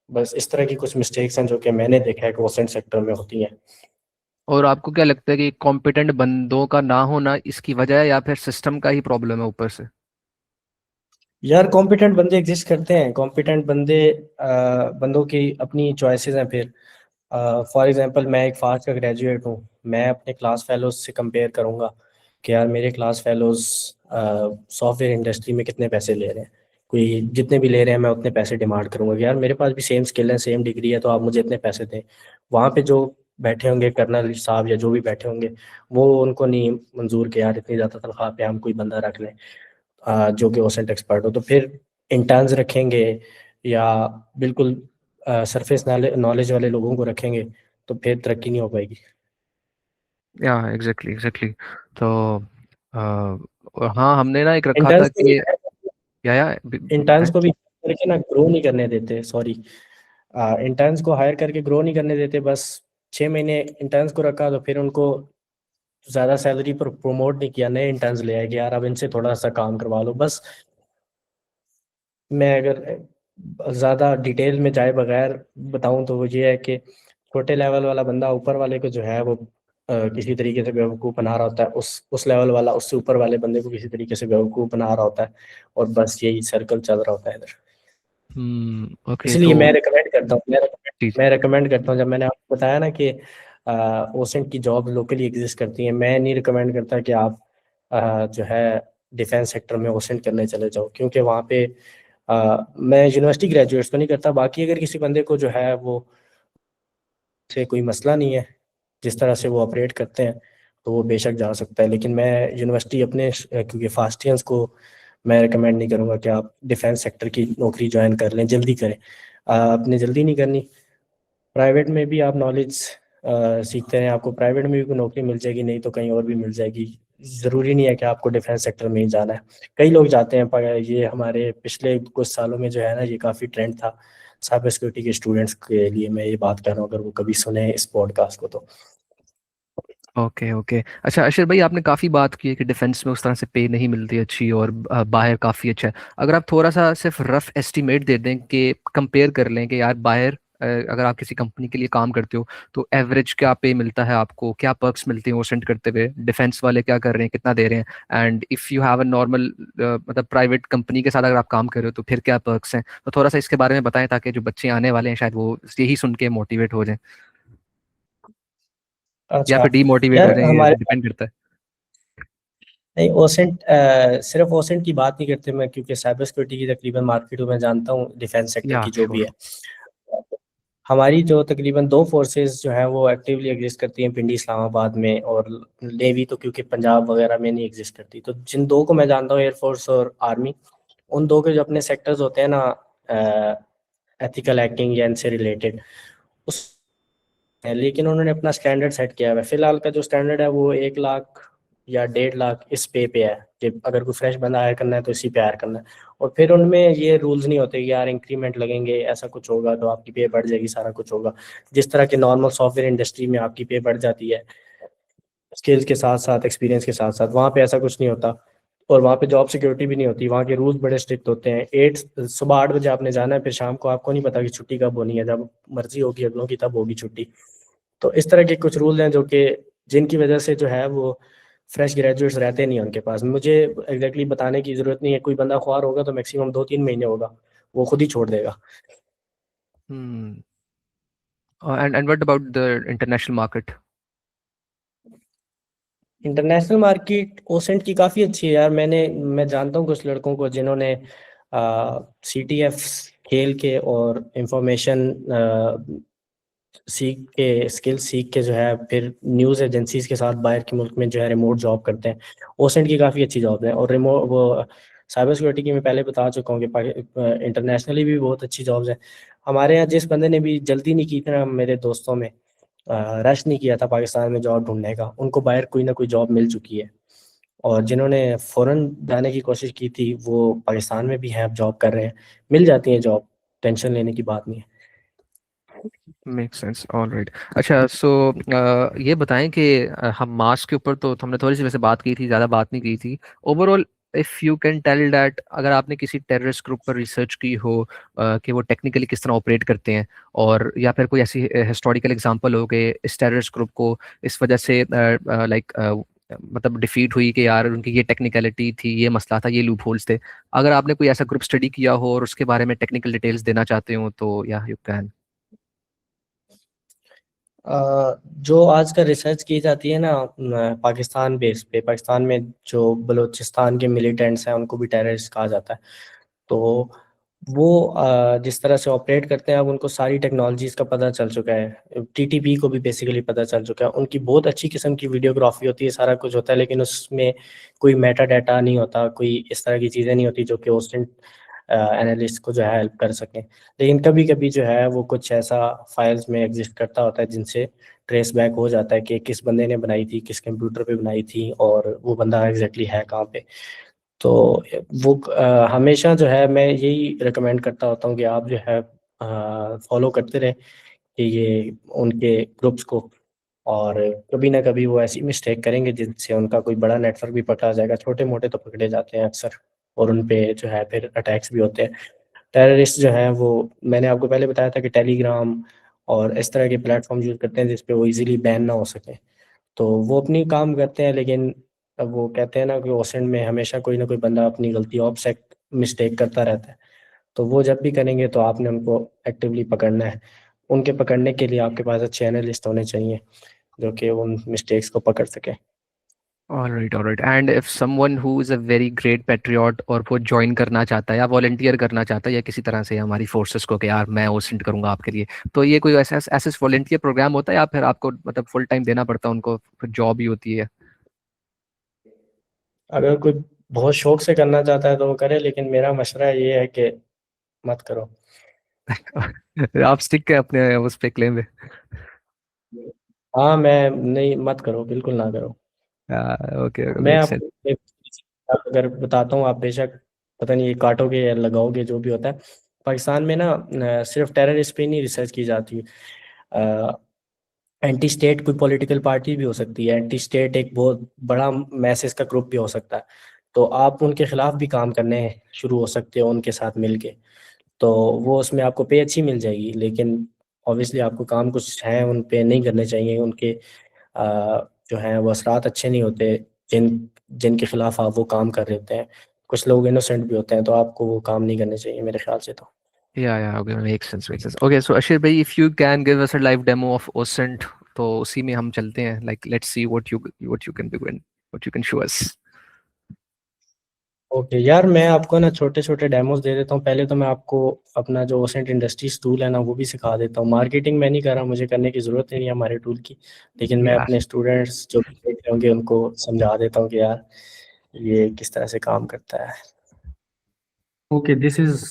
बस इस तरह की कुछ मिस्टेक्स हैं जो कि मैंने देखा है कि ओसेंट सेक्टर में होती हैं। और आपको क्या लगता है कि कॉम्पिटेंट बंदों का ना होना इसकी वजह है, या फिर सिस्टम का ही प्रॉब्लम है ऊपर से? यार कॉम्पिटेंट बंदे एग्जिस्ट करते हैं, कॉम्पिटेंट बंदों की अपनी चॉइसेस हैं। फिर फॉर एग्जांपल मैं एक फास्ट का ग्रेजुएट हूँ, मैं अपने क्लास फेलोज से कंपेयर करूँगा कि यार मेरे क्लास फेलोज सॉफ्टवेयर इंडस्ट्री में कितने पैसे ले रहे हैं। कोई जितने भी ले रहे हैं मैं उतने पैसे डिमांड करूँगा कि यार मेरे पास भी सेम स्किल है, सेम डिग्री है, तो आप मुझे इतने पैसे दें। वहाँ पे जो बैठे होंगे कर्नल साहब या जो भी बैठे होंगे, वो उनको नहीं मंजूर कि यार इतनी ज़्यादा तनख्वाह पे हम कोई बंदा रख लें जो कि ओसेंट एक्सपर्ट हो। तो फिर इंटर्न्स रखेंगे या बिल्कुल सरफेस नॉलेज वाले लोगों को रखेंगे, तो फिर तरक्की नहीं हो पाएगी। या एग्जैक्टली एग्जैक्टली। तो हाँ, हमने ना एक रखा था इंटर्न्स को भी कि या इंटर्न्स बताएं। को भी करके ना ग्रो नहीं करने देते, सॉरी, इंटर्न्स को हायर करके ग्रो नहीं करने देते। बस 6 महीने इंटर्न्स को रखा तो फिर उनको ज़्यादा सैलरी पर प्रमोट नहीं किया, नए इंटर्न्स ले आए कि यार अब इनसे थोड़ा सा काम करवा लो बस। मैं अगर ज़्यादा डिटेल में जाए बगैर बताऊं तो वो ये है कि छोटे लेवल वाला बंदा ऊपर वाले को जो है वो किसी तरीके से बेवकूफ़ बना रहा होता है, उस लेवल वाला उससे ऊपर वाले बंदे को किसी तरीके से बेवकूफ़ बना रहा होता है, और बस यही सर्कल चल रहा होता है इधर। ओके। इसलिए तो मैं रिकमेंड करता हूँ, जी। मैं रिकमेंड करता हूँ, जब मैंने आपको बताया ना कि ओसेंट की जॉब लोकली एग्जिस्ट करती है, मैं नहीं रिकमेंड करता कि आप जो है डिफेंस सेक्टर में ओसेंट करने चले जाओ, क्योंकि वहाँ पे मैं यूनिवर्सिटी ग्रेजुएट्स को नहीं करता, बाकी अगर किसी बंदे को जो है वो से कोई मसला नहीं है जिस तरह से वो ऑपरेट करते हैं, तो वो बेशक जा सकता है। लेकिन मैं यूनिवर्सिटी अपने क्योंकि फास्टियंस को मैं रिकमेंड नहीं करूँगा कि आप डिफेंस सेक्टर की नौकरी ज्वाइन कर लें, जल्दी करें। आपने जल्दी नहीं करनी, प्राइवेट में भी आप नॉलेज सीखते रहें, आपको प्राइवेट में भी कोई नौकरी मिल जाएगी, नहीं तो कहीं और भी मिल जाएगी। ज़रूरी नहीं है कि आपको डिफेंस सेक्टर में ही जाना है। कई लोग जाते हैं, पर ये हमारे पिछले कुछ सालों में जो है ना, ये काफ़ी ट्रेंड था साइबर सिक्योरिटी के स्टूडेंट्स के लिए। मैं ये बात कर रहा हूँ, अगर वो कभी सुने इस पॉडकास्ट को तो। Okay okay. अच्छा अशर भाई, आपने काफ़ी बात की है कि डिफेंस में उस तरह से पे नहीं मिलती अच्छी, और बाहर काफ़ी अच्छा है। अगर आप थोड़ा सा सिर्फ रफ एस्टिमेट दे दें कि कंपेयर कर लें कि यार बाहर अगर आप किसी कंपनी के लिए काम करते हो तो एवरेज क्या पे मिलता है आपको, क्या पर्क्स मिलते हैं वो सेंड करते हुए, डिफेंस वाले क्या कर रहे हैं, कितना दे रहे हैं, and if you have a normal मतलब प्राइवेट कंपनी के साथ अगर आप काम कर रहे हो तो फिर क्या पर्क्स हैं, तो थोड़ा सा इसके बारे में बताएं ताकि जो बच्चे आने वाले हैं शायद वो यही सुन के मोटिवेट हो जाएं, या अच्छा फिर डीमोटिवेट हो यार, जाएं, ये हमारे डिपेंड करता है। नहीं, ओसेंट सिर्फ ओसेंट की बात नहीं करते मैं, क्योंकि साइबर सिक्योरिटी की तकरीबन मार्केट मैं जानता हूँ, डिफेंस सेक्टर या की जो भी श्योर। है। हमारी जो तकरीबन दो फोर्सेस जो हैं वो एक्टिवली एग्जिस्ट करती हैं पिंडी इस्लामाबाद में, और नेवी तो क्योंकि पंजाब वगैरह में नहीं एग्जिस्ट करती। तो जिन दो को मैं जानता हूँ, एयरफोर्स और आर्मी, उन दो के जो अपने सेक्टर्स होते हैं ना, एथिकल एक्टिंग या इनसे रिलेटेड, उस है, लेकिन उन्होंने अपना स्टैंडर्ड सेट किया हुआ है। फिलहाल का जो स्टैंडर्ड है वो 1 लाख या 1.5 लाख इस पे है कि अगर कोई फ्रेश बंदा हायर करना है तो इसी पे हायर करना है। और फिर उनमें ये रूल्स नहीं होते कि यार इंक्रीमेंट लगेंगे, ऐसा कुछ होगा तो आपकी पे बढ़ जाएगी, सारा कुछ होगा जिस तरह के नॉर्मल सॉफ्टवेयर इंडस्ट्री में आपकी पे बढ़ जाती है स्किल्स के साथ साथ, एक्सपीरियंस के साथ साथ। वहाँ पे ऐसा कुछ नहीं होता, और वहाँ पे जॉब सिक्योरिटी भी नहीं होती। वहाँ के रूल्स बड़े स्ट्रिक्ट होते हैं। सुबह 8 बजे आपने जाना है, फिर शाम को आपको नहीं पता कि छुट्टी कब होनी है, जब मर्जी होगी अगलों की तब होगी छुट्टी। तो इस तरह के कुछ रूल हैं जो कि जिनकी वजह से जो है वो फ्रेश ग्रेजुएट्स रहते नहीं हैं उनके पास। मुझे एग्जैक्टली बताने की ज़रूरत नहीं है, कोई बंदा ख्वार होगा तो मैक्सिमम 2-3 महीने होगा, वो खुद ही छोड़ देगा। Hmm. And what about the international market? International market OSINT की काफ़ी अच्छी है यार। मैं जानता हूँ कुछ लड़कों को जिन्होंने CTF खेल के और इंफॉर्मेशन सीख के, स्किल सीख के जो है फिर न्यूज़ एजेंसीज के साथ बाहर के मुल्क में जो है रिमोट जॉब करते हैं। ओसेंट की काफ़ी अच्छी जॉब है, और रिमोट वो साइबर सिक्योरिटी की मैं पहले बता चुका हूँ कि इंटरनेशनली भी बहुत अच्छी जॉब्स हैं। हमारे यहाँ जिस बंदे ने भी जल्दी नहीं की थी ना, मेरे दोस्तों में रश नहीं किया था पाकिस्तान में जॉब ढूंढने का, उनको बाहर कोई ना कोई जॉब मिल चुकी है। और जिन्होंने फ़ौरन जाने की कोशिश की थी वो पाकिस्तान में भी हैं, अब जॉब कर रहे हैं। मिल जाती है जॉब, टेंशन लेने की बात नहीं है। Make sense, all right. अच्छा सो ये बताएं कि हम मास के ऊपर तो हमने थोड़ी सी वैसे बात की थी, ज़्यादा बात नहीं की थी। Overall if you can tell that, अगर आपने किसी टेररिस्ट ग्रुप पर रिसर्च की हो कि वो टेक्निकली किस तरह ऑपरेट करते हैं, और या फिर कोई ऐसी हिस्टोरिकल एग्जांपल हो गए इस टेररिस्ट ग्रुप को इस वजह से लाइक मतलब डिफीट हुई कि यार उनकी ये टेक्निकलिटी थी, ये मसला था, ये लूप होल्स थे, अगर आपने कोई ऐसा ग्रुप स्टडी किया हो और उसके बारे में टेक्निकल डिटेल्स देना चाहते हो तो या यू कैन। जो आजकल रिसर्च की जाती है ना, पाकिस्तान बेस पे, पाकिस्तान में जो बलूचिस्तान के मिलिटेंट्स हैं उनको भी टेररिस्ट कहा जाता है। तो वो जिस तरह से ऑपरेट करते हैं, अब उनको सारी टेक्नोलॉजीज का पता चल चुका है। TTP को भी बेसिकली पता चल चुका है। उनकी बहुत अच्छी किस्म की वीडियोग्राफी होती है, सारा कुछ होता है, लेकिन उसमें कोई मेटा डाटा नहीं होता, कोई इस तरह की चीज़ें नहीं होती जो कि ओसेंट एनालिस्ट को जो है हेल्प कर सकें। लेकिन कभी कभी जो है वो कुछ ऐसा फाइल्स में एग्जिस्ट करता होता है जिनसे ट्रेस बैक हो जाता है कि किस बंदे ने बनाई थी, किस कंप्यूटर पे बनाई थी, और वो बंदा एग्जैक्टली है कहाँ पे। तो वो हमेशा जो है मैं यही रिकमेंड करता होता हूँ कि आप जो है फॉलो करते रहे कि ये उनके ग्रुप्स को, और कभी ना कभी वो ऐसी मिस्टेक करेंगे जिनसे उनका कोई बड़ा नेटवर्क भी पकड़ा जाएगा। छोटे मोटे तो पकड़े जाते हैं अक्सर, और उन पे जो है फिर अटैक्स भी होते हैं। टेररिस्ट जो हैं वो, मैंने आपको पहले बताया था कि टेलीग्राम और इस तरह के प्लेटफॉर्म यूज़ करते हैं जिसपे वो इजीली बैन ना हो सके। तो वो अपनी काम करते हैं, लेकिन अब वो कहते हैं ना कि ओसेंट में हमेशा कोई ना कोई बंदा अपनी गलती ऑब्सेक्ट मिस्टेक करता रहता है। तो वो जब भी करेंगे तो आपने उनको एक्टिवली पकड़ना है। उनके पकड़ने के लिए आपके पास अच्छे एनालिस्ट होने चाहिए जो कि उन मिस्टेक्स को पकड़ सके। All right. And if someone who is a very great patriot और वो ज्वाइन करना चाहता है या वॉलंटियर करना चाहता है या किसी तरह से हमारी फोर्सेस को कि यार मैं ओसेंट करूंगा आपके लिए, तो ये कोई ऐसा ऐसा वॉलंटियर प्रोग्राम होता है या फिर आपको मतलब फुल टाइम देना पड़ता है उनको, फिर जॉब ही होती है? अगर कोई बहुत शौक से करना चाहता है तो वो करे, लेकिन मेरा मशवरा ये है कि मत करो। आप स्टिक के अपने उस पे क्लेम पे। हाँ मैं नहीं, मत करो, बिल्कुल ना करो। ओके ओके, मैं मेक सेंस। आपको एक अगर बताता हूँ, आप बेशक पता नहीं ये काटोगे या लगाओगे, जो भी होता है। पाकिस्तान में ना सिर्फ टेररिस्ट पे नहीं रिसर्च की जाती। एंटी स्टेट कोई पॉलिटिकल पार्टी भी हो सकती है, एंटी स्टेट एक बहुत बड़ा मैसेज का ग्रुप भी हो सकता है। तो आप उनके खिलाफ भी काम करने शुरू हो सकते हो उनके साथ मिलके। तो वो उसमें आपको पे अच्छी मिल जाएगी, लेकिन ऑब्वियसली आपको काम कुछ है उन पे नहीं करने चाहिए। उनके जो हैं वो असरात अच्छे नहीं होते, जिनके खिलाफ आप वो काम कर रहे होते हैं। कुछ लोग इनोसेंट भी होते हैं, तो आपको वो काम नहीं करने चाहिए मेरे ख्याल से तो। या okay, make sense make sense. Okay so अशीर भाई, if you can give us a live demo of OSINT, तो उसी में हम चलते हैं। Like let's see what you can begin, what you can show us. Okay यार, मैं आपको ना छोटे छोटे डेमोस दे देता हूँ। पहले तो मैं आपको अपना जो ओसेंट इंडस्ट्रीज टूल है ना वो भी सिखा देता हूँ। मार्केटिंग मैं नहीं कर रहा, मुझे करने की ज़रूरत नहीं है हमारे टूल की। लेकिन मैं या अपने स्टूडेंट्स जो भी देख रहे होंगे उनको समझा देता हूँ कि यार ये किस तरह से काम करता है। Okay, this is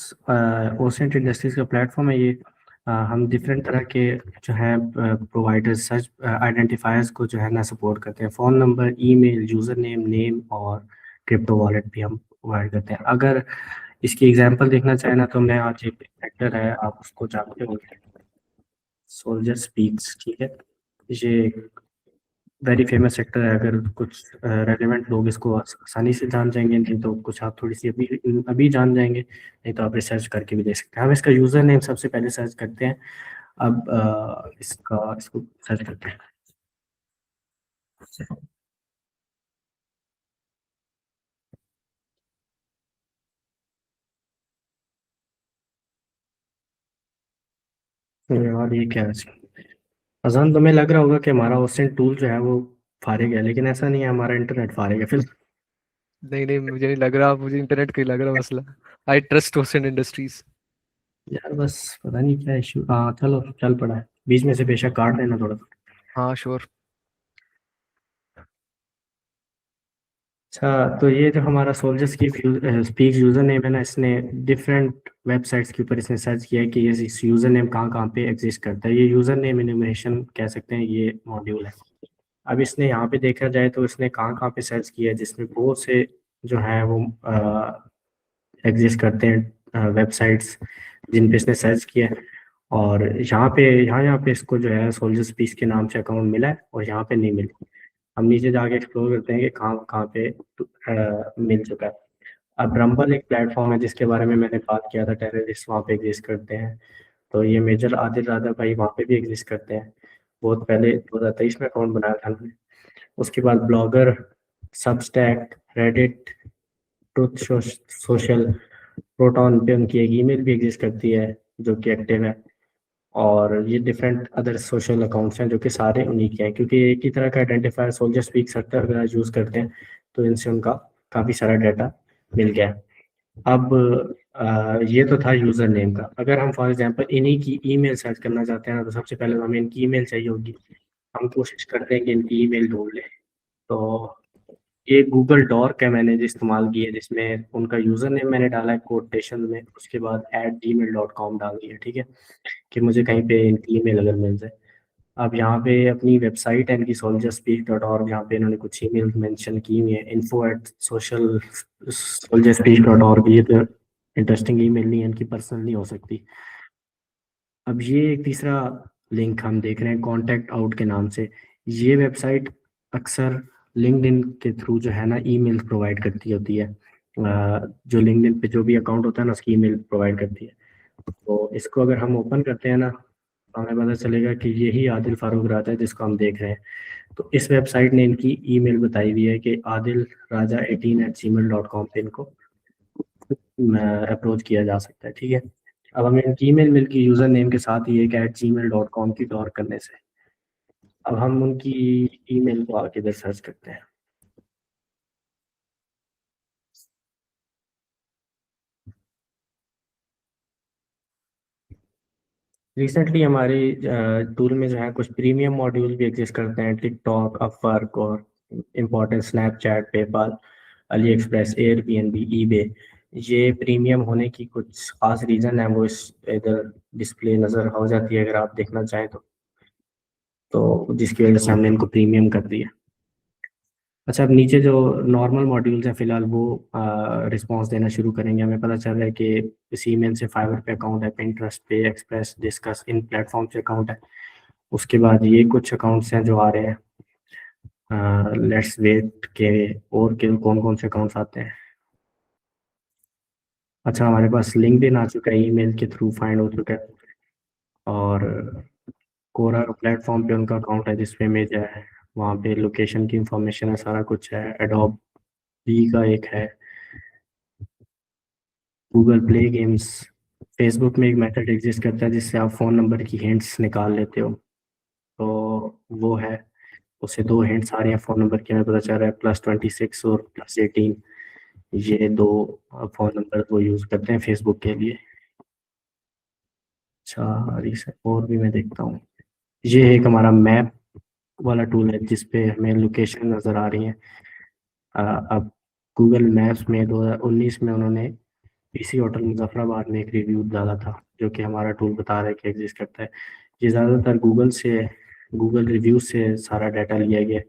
OSINT industries का प्लेटफॉर्म है ये। हम डिफरेंट तरह के जो हैं प्रोवाइडर्स, सर्च आइडेंटिफायर्स को जो है ना सपोर्ट करते हैं। Phone number, email, user name, name और क्रिप्टो वॉलेट भी हम प्रोवाइड करते हैं। अगर इसकी एग्जांपल देखना चाहें ना, तो मैं आज एक एक्टर है, आप उसको जानते हो, सोल्जर स्पीक्स, ठीक है। ये वेरी फेमस एक्टर है। अगर कुछ रेलेवेंट लोग इसको आसानी से जान जाएंगे, नहीं तो कुछ आप थोड़ी सी अभी अभी जान जाएंगे, नहीं तो आप रिसर्च करके भी देख सकते हैं। हम इसका यूज़र नेम सबसे पहले सर्च करते हैं। अब इसको सर्च करते हैं। और ये क्या है? अजान, तुम्हें लग रहा होगा कि हमारा ओसेंट टूल जो है वो फारिग है, लेकिन ऐसा नहीं है, हमारा इंटरनेट फारिग है फिर। नहीं नहीं, मुझे नहीं लग रहा, मुझे इंटरनेट का ही लग रहा मसला। I trust OSINT industries. यार बस पता नहीं क्या इशू। हाँ चलो, चल पड़ा है। बीच में से बेशक काट देना थोड़ा। हाँ श्योर। अच्छा, तो ये जो हमारा सोल्जर्स की स्पीक यूज़र नेम है ना, इसने डिफरेंट वेबसाइट्स के ऊपर इसने सर्च किया है कि ये इस यूज़र नेम कहाँ कहाँ पे एग्जिस्ट करता है। ये यूज़र नेम इन्यूमरेशन कह सकते हैं, ये मॉड्यूल है। अब इसने यहाँ पे देखा जाए तो इसने कहाँ कहाँ पे सर्च किया है, जिसमें बहुत से जो है वो एग्जिस्ट करते हैं वेबसाइट्स जिन पे इसने सर्च किया है। और यहाँ पे इसको जो है सोल्जर्स पीस के नाम से अकाउंट मिला है, और यहाँ पे नहीं मिला। हम नीचे जाके एक्सप्लोर करते हैं कि कहाँ कहाँ पे मिल चुका है। अब रंबल एक प्लेटफॉर्म है जिसके बारे में मैंने बात किया था, टेररिस्ट वहाँ पे एग्जिस्ट करते हैं। तो ये मेजर आदिल राजा भाई वहाँ पे भी एग्जिस्ट करते हैं। बहुत पहले 2023 में अकाउंट बनाया था उन्होंने। उसके बाद blogger, Substack, Reddit, truth social, proton पे उनकी एक ईमेल भी एग्जिस्ट करती है जो कि एक्टिव है। और ये डिफरेंट अदर सोशल अकाउंट्स हैं जो कि सारे उन्हीं के हैं, क्योंकि एक ही तरह का आइडेंटिफायर सोल्जर स्पीक सेक्टर अगर यूज़ करते हैं तो इनसे उनका काफ़ी सारा डाटा मिल गया है। अब ये तो था यूज़र नेम का। अगर हम फॉर एग्जांपल इन्हीं की ईमेल सर्च करना चाहते हैं ना, तो सबसे पहले तो हमें इनकी ईमेल चाहिए होगी। हम कोशिश करते हैं कि इनकी ईमेल ढूंढ लें। तो ये गूगल डॉर्क है, मैंने जो इस्तेमाल की है, जिसमें उनका यूज़र नेम मैंने डाला है कोटेशन में, उसके बाद @gmail.com डाल दिया, ठीक है, कि मुझे कहीं पे इनकी ईमेल अगर मिल जाए। अब यहाँ पे अपनी वेबसाइट है इनकी soldierspeak.org, यहाँ पे इन्होंने कुछ ईमेल मेंशन की हुई है, info@soldierspeak.org। ये तो इंटरेस्टिंग ईमेल नहीं है, इनकी पर्सनल नहीं हो सकती। अब ये एक तीसरा लिंक हम देख रहे हैं कॉन्टैक्ट आउट के नाम से। ये वेबसाइट अक्सर लिंक्डइन के थ्रू जो है ना ईमेल प्रोवाइड करती होती है। जो लिंक्डइन पे जो भी अकाउंट होता है ना, उसकी ईमेल प्रोवाइड करती है। तो इसको अगर हम ओपन करते हैं ना, तो हमें पता चलेगा कि यही आदिल फारूक राजा है जिसको हम देख रहे हैं। तो इस वेबसाइट ने इनकी ईमेल बताई हुई है कि आदिल राजा 18@gmail.com पे इनको अप्रोच किया जा सकता है, ठीक है। अब हमें इनकी ईमेल मिल की यूज़र नेम के साथ ही एक @gmail.com की डॉर करने से। अब हम उनकी ईमेल को आके इधर सर्च करते हैं। रिसेंटली हमारे टूल में जो है कुछ प्रीमियम मॉड्यूल भी एग्जिस्ट करते हैं, टिकटॉक, अपवर्क और important Snapchat, PayPal, Ali express, Airbnb, eBay. ये प्रीमियम होने की कुछ खास रीज़न है, वो इस इधर डिस्प्ले नज़र हो जाती है अगर आप देखना चाहें तो। तो जिसकी वजह से हमने इनको प्रीमियम कर दिया। अच्छा, अब नीचे जो नॉर्मल मॉड्यूल्स हैं फिलहाल वो रिस्पॉन्स देना शुरू करेंगे। हमें पता चल रहा है कि इस ईमेल से फाइवर पे अकाउंट है, पिंटरेस्ट पे, एक्सप्रेस, डिस्कस, इन प्लेटफॉर्म से अकाउंट है। उसके बाद ये कुछ अकाउंट्स हैं जो आ रहे हैं, लेट्स वेट के और के कौन कौन से अकाउंट्स आते हैं। अच्छा, हमारे पास लिंक्डइन आ चुका है, ईमेल के थ्रू फाइंड हो चुका है, और कोरा प्लेटफॉर्म पे उनका अकाउंट है जिसपे इमेज है, वहाँ पे लोकेशन की इंफॉर्मेशन है, सारा कुछ है। एडोब बी का एक है, गूगल प्ले गेम्स, फेसबुक में एक मेथड एग्जिस्ट करता है जिससे आप फ़ोन नंबर की हिंट्स निकाल लेते हो, तो वो है। उससे दो हिंट्स आ रही हैं फ़ोन नंबर की, हमें पता चल रहा है +26 और +18, ये दो फ़ोन नंबर वो यूज़ करते हैं फेसबुक के लिए। अच्छा, रिसेंट और भी मैं देखता हूँ, ये एक हमारा मैप वाला टूल है जिसपे हमें लोकेशन नज़र आ रही है। अब गूगल मैप्स में 2019 में उन्होंने पीसी होटल मुजफ्फराबाद में एक रिव्यू डाला था, जो कि हमारा टूल बता रहा है कि एग्जिस्ट करता है। ये ज़्यादातर गूगल रिव्यू से सारा डाटा लिया गया है,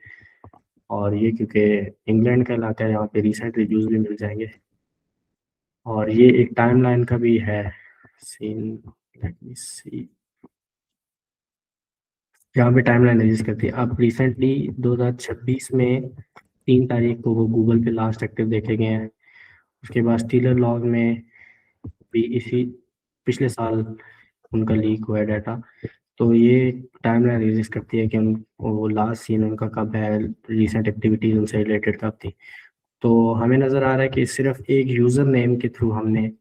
और ये क्योंकि इंग्लैंड का इलाका है यहाँ पे रिसेंट रिव्यूज़ भी मिल जाएंगे। और ये एक टाइमलाइन का भी है सीन, लेट मी सी, यहाँ पे टाइमलाइन एग्जिस्ट करती है। अब रिसेंटली 2026 में 3 तारीख को वो गूगल पे लास्ट एक्टिव देखे गए हैं। उसके बाद स्टीलर लॉग में भी इसी पिछले साल उनका लीक हुआ है डाटा। तो ये टाइमलाइन एग्जिस्ट करती है कि वो लास्ट सीन उनका कब है, रीसेंट एक्टिविटीज उनसे रिलेटेड कब थी। तो हमें नज़र आ रहा है कि सिर्फ एक यूज़र नेम के थ्रू हमने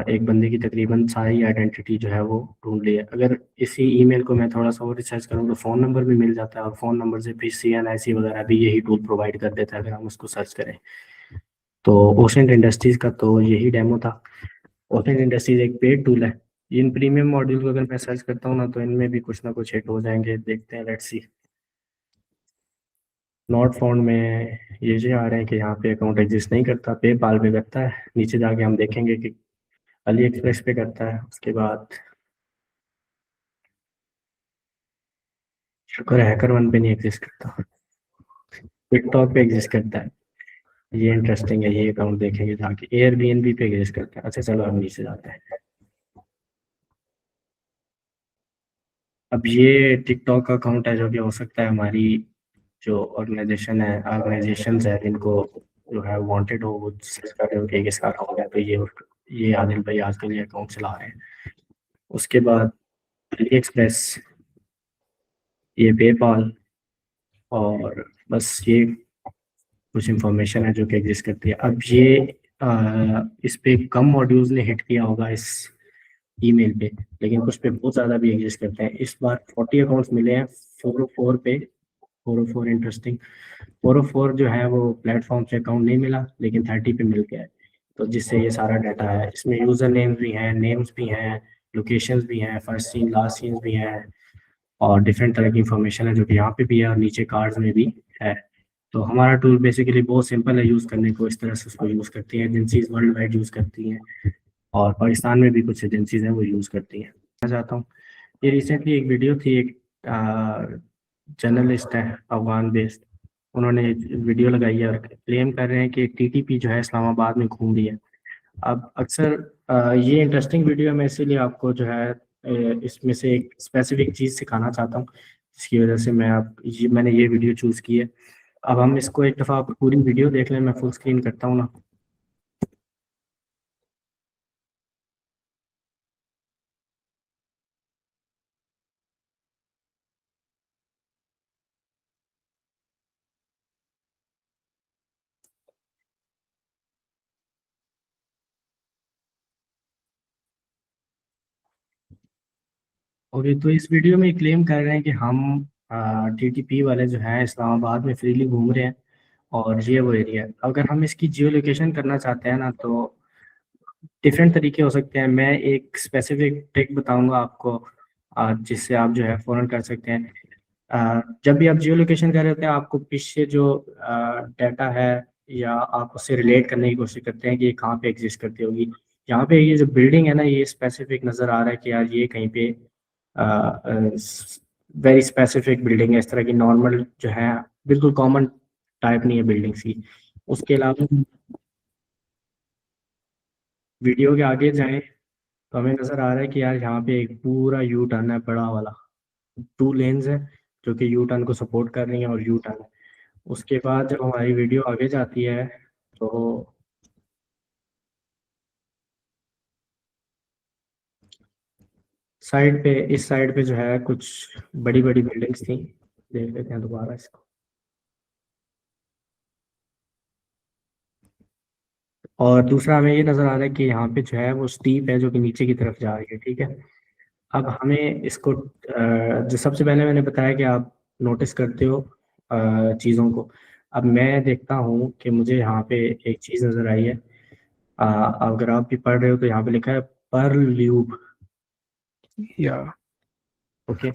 एक बंदे की तकरीबन सारी आइडेंटिटी जो है वो ढूंढ ली है। अगर इसी ईमेल को मैं थोड़ा सा और रिसर्च करूँ तो फ़ोन नंबर भी मिल जाता है, और फ़ोन नंबर से फिर CNIC वगैरह भी यही टूल प्रोवाइड कर देता है अगर हम उसको सर्च करें। तो ओशेंट इंडस्ट्रीज़ का तो यही डेमो था। ओशेंट इंडस्ट्रीज़ एक पेड टूल है। इन प्रीमियम मॉड्यूल को अगर मैं सर्च करता हूँ ना तो इनमें भी कुछ ना कुछ हिट हो जाएंगे, देखते हैं, लेट्स सी। नॉट फाउंड में ये आ रहे हैं कि यहाँ पे अकाउंट एग्जिस्ट नहीं करता, पेपाल पे करता है। नीचे जाके हम देखेंगे कि अली एक्सप्रेस पे करता है। उसके बाद शुक्र है हैकर वन पे नहीं एग्जिस्ट करता, टिकटॉक पे एग्जिस्ट करता है। ये इंटरेस्टिंग है, ये अकाउंट देखेंगे जाके। एयरबीएनबी पे एग्जिस्ट करता है। अच्छा चलो हम नीचे जाते हैं। अब ये टिकटॉक का अकाउंट है जो कि हो सकता है हमारी जो ऑर्गेनाइजेशन है जिनको जो है वांटेड हो वो सर्च कर रहे हो कि किसका अकाउंट है, तो ये आदिल भाई आजकल ये अकाउंट चला रहे हैं। उसके बाद अली एक्सप्रेस, ये पेपाल, और बस ये कुछ इंफॉर्मेशन है जो कि एग्जिस्ट करती है। अब ये इस पे कम मॉड्यूल्स ने हिट किया होगा इस ईमेल पे, लेकिन कुछ पे बहुत ज़्यादा भी एग्जिस्ट करते हैं। इस बार 40 अकाउंट्स मिले हैं 404 पे। 404 इंटरेस्टिंग। 404 जो है वो प्लेटफॉर्म से अकाउंट नहीं मिला, लेकिन 30 पे मिल गया है। तो जिससे ये सारा डाटा है, इसमें यूज़र नेम्स भी हैं, नेम्स भी हैं, लोकेशंस भी हैं, फर्स्ट सीन लास्ट सीन भी हैं, और डिफरेंट तरह की इंफॉर्मेशन है जो कि यहाँ पे भी है और नीचे कार्ड्स में भी है। तो हमारा टूल बेसिकली बहुत सिंपल है यूज़ करने को, इस तरह से उसको यूज़ करती हैं एजेंसीज, वर्ल्ड वाइड यूज़ करती हैं, और पाकिस्तान में भी कुछ एजेंसीज हैं वो यूज़ करती हैं। मैं चाहता हूँ, ये रिसेंटली एक वीडियो थी, एक जर्नलिस्ट है अफगान बेस्ड, उन्होंने वीडियो लगाई है और क्लेम कर रहे हैं कि TTP जो है इस्लामाबाद में घूम रही है। अब अक्सर ये इंटरेस्टिंग वीडियो मैं इसीलिए आपको जो है इसमें से एक स्पेसिफिक चीज़ सिखाना चाहता हूँ, जिसकी वजह से मैंने ये वीडियो चूज़ की है। अब हम इसको एक दफ़ा आप पूरी वीडियो देख लें, मैं फुल स्क्रीन करता हूँ ना। ओके, तो इस वीडियो में क्लेम कर रहे हैं कि हम TTP वाले जो हैं इस्लामाबाद में फ्रीली घूम रहे हैं, और ये वो एरिया है। अगर हम इसकी जियो लोकेशन करना चाहते हैं ना तो डिफरेंट तरीके हो सकते हैं। मैं एक स्पेसिफिक ट्रिक बताऊंगा आपको, जिससे आप जो है फ़ौरन कर सकते हैं। जब भी आप जियो लोकेशन कर रहे होते हैं, आपको पीछे जो डाटा है या आप उससे रिलेट करने की कोशिश करते हैं कि ये कहाँ पे एग्जिस्ट करती होगी। यहाँ पे ये जो बिल्डिंग है ना, ये स्पेसिफिक नज़र आ रहा है कि यार ये कहीं पे वेरी स्पेसिफिक बिल्डिंग है, इस तरह की नॉर्मल जो है बिल्कुल कॉमन टाइप नहीं है बिल्डिंग्स की। उसके अलावा वीडियो के आगे जाएं तो हमें नज़र आ रहा है कि यार यहाँ पे एक पूरा यू टर्न है बड़ा वाला, 2 लेन्स है जो कि यू टर्न को सपोर्ट कर रही हैं और यू टर्न है। उसके बाद जब हमारी वीडियो आगे जाती है तो साइड पे, इस साइड पे जो है कुछ बड़ी बड़ी बिल्डिंग्स थी। देख लेते हैं दोबारा इसको। और दूसरा हमें ये नज़र आ रहा है कि यहाँ पे जो है वो स्टीप है जो कि नीचे की तरफ जा रही है, ठीक है। अब हमें इसको जो सबसे पहले मैंने बताया कि आप नोटिस करते हो चीज़ों को। अब मैं देखता हूँ कि मुझे यहाँ पे एक चीज़ नज़र आई है। अगर आप भी पढ़ रहे हो तो यहाँ पे लिखा है पर्ल ल्यूब। या ओके,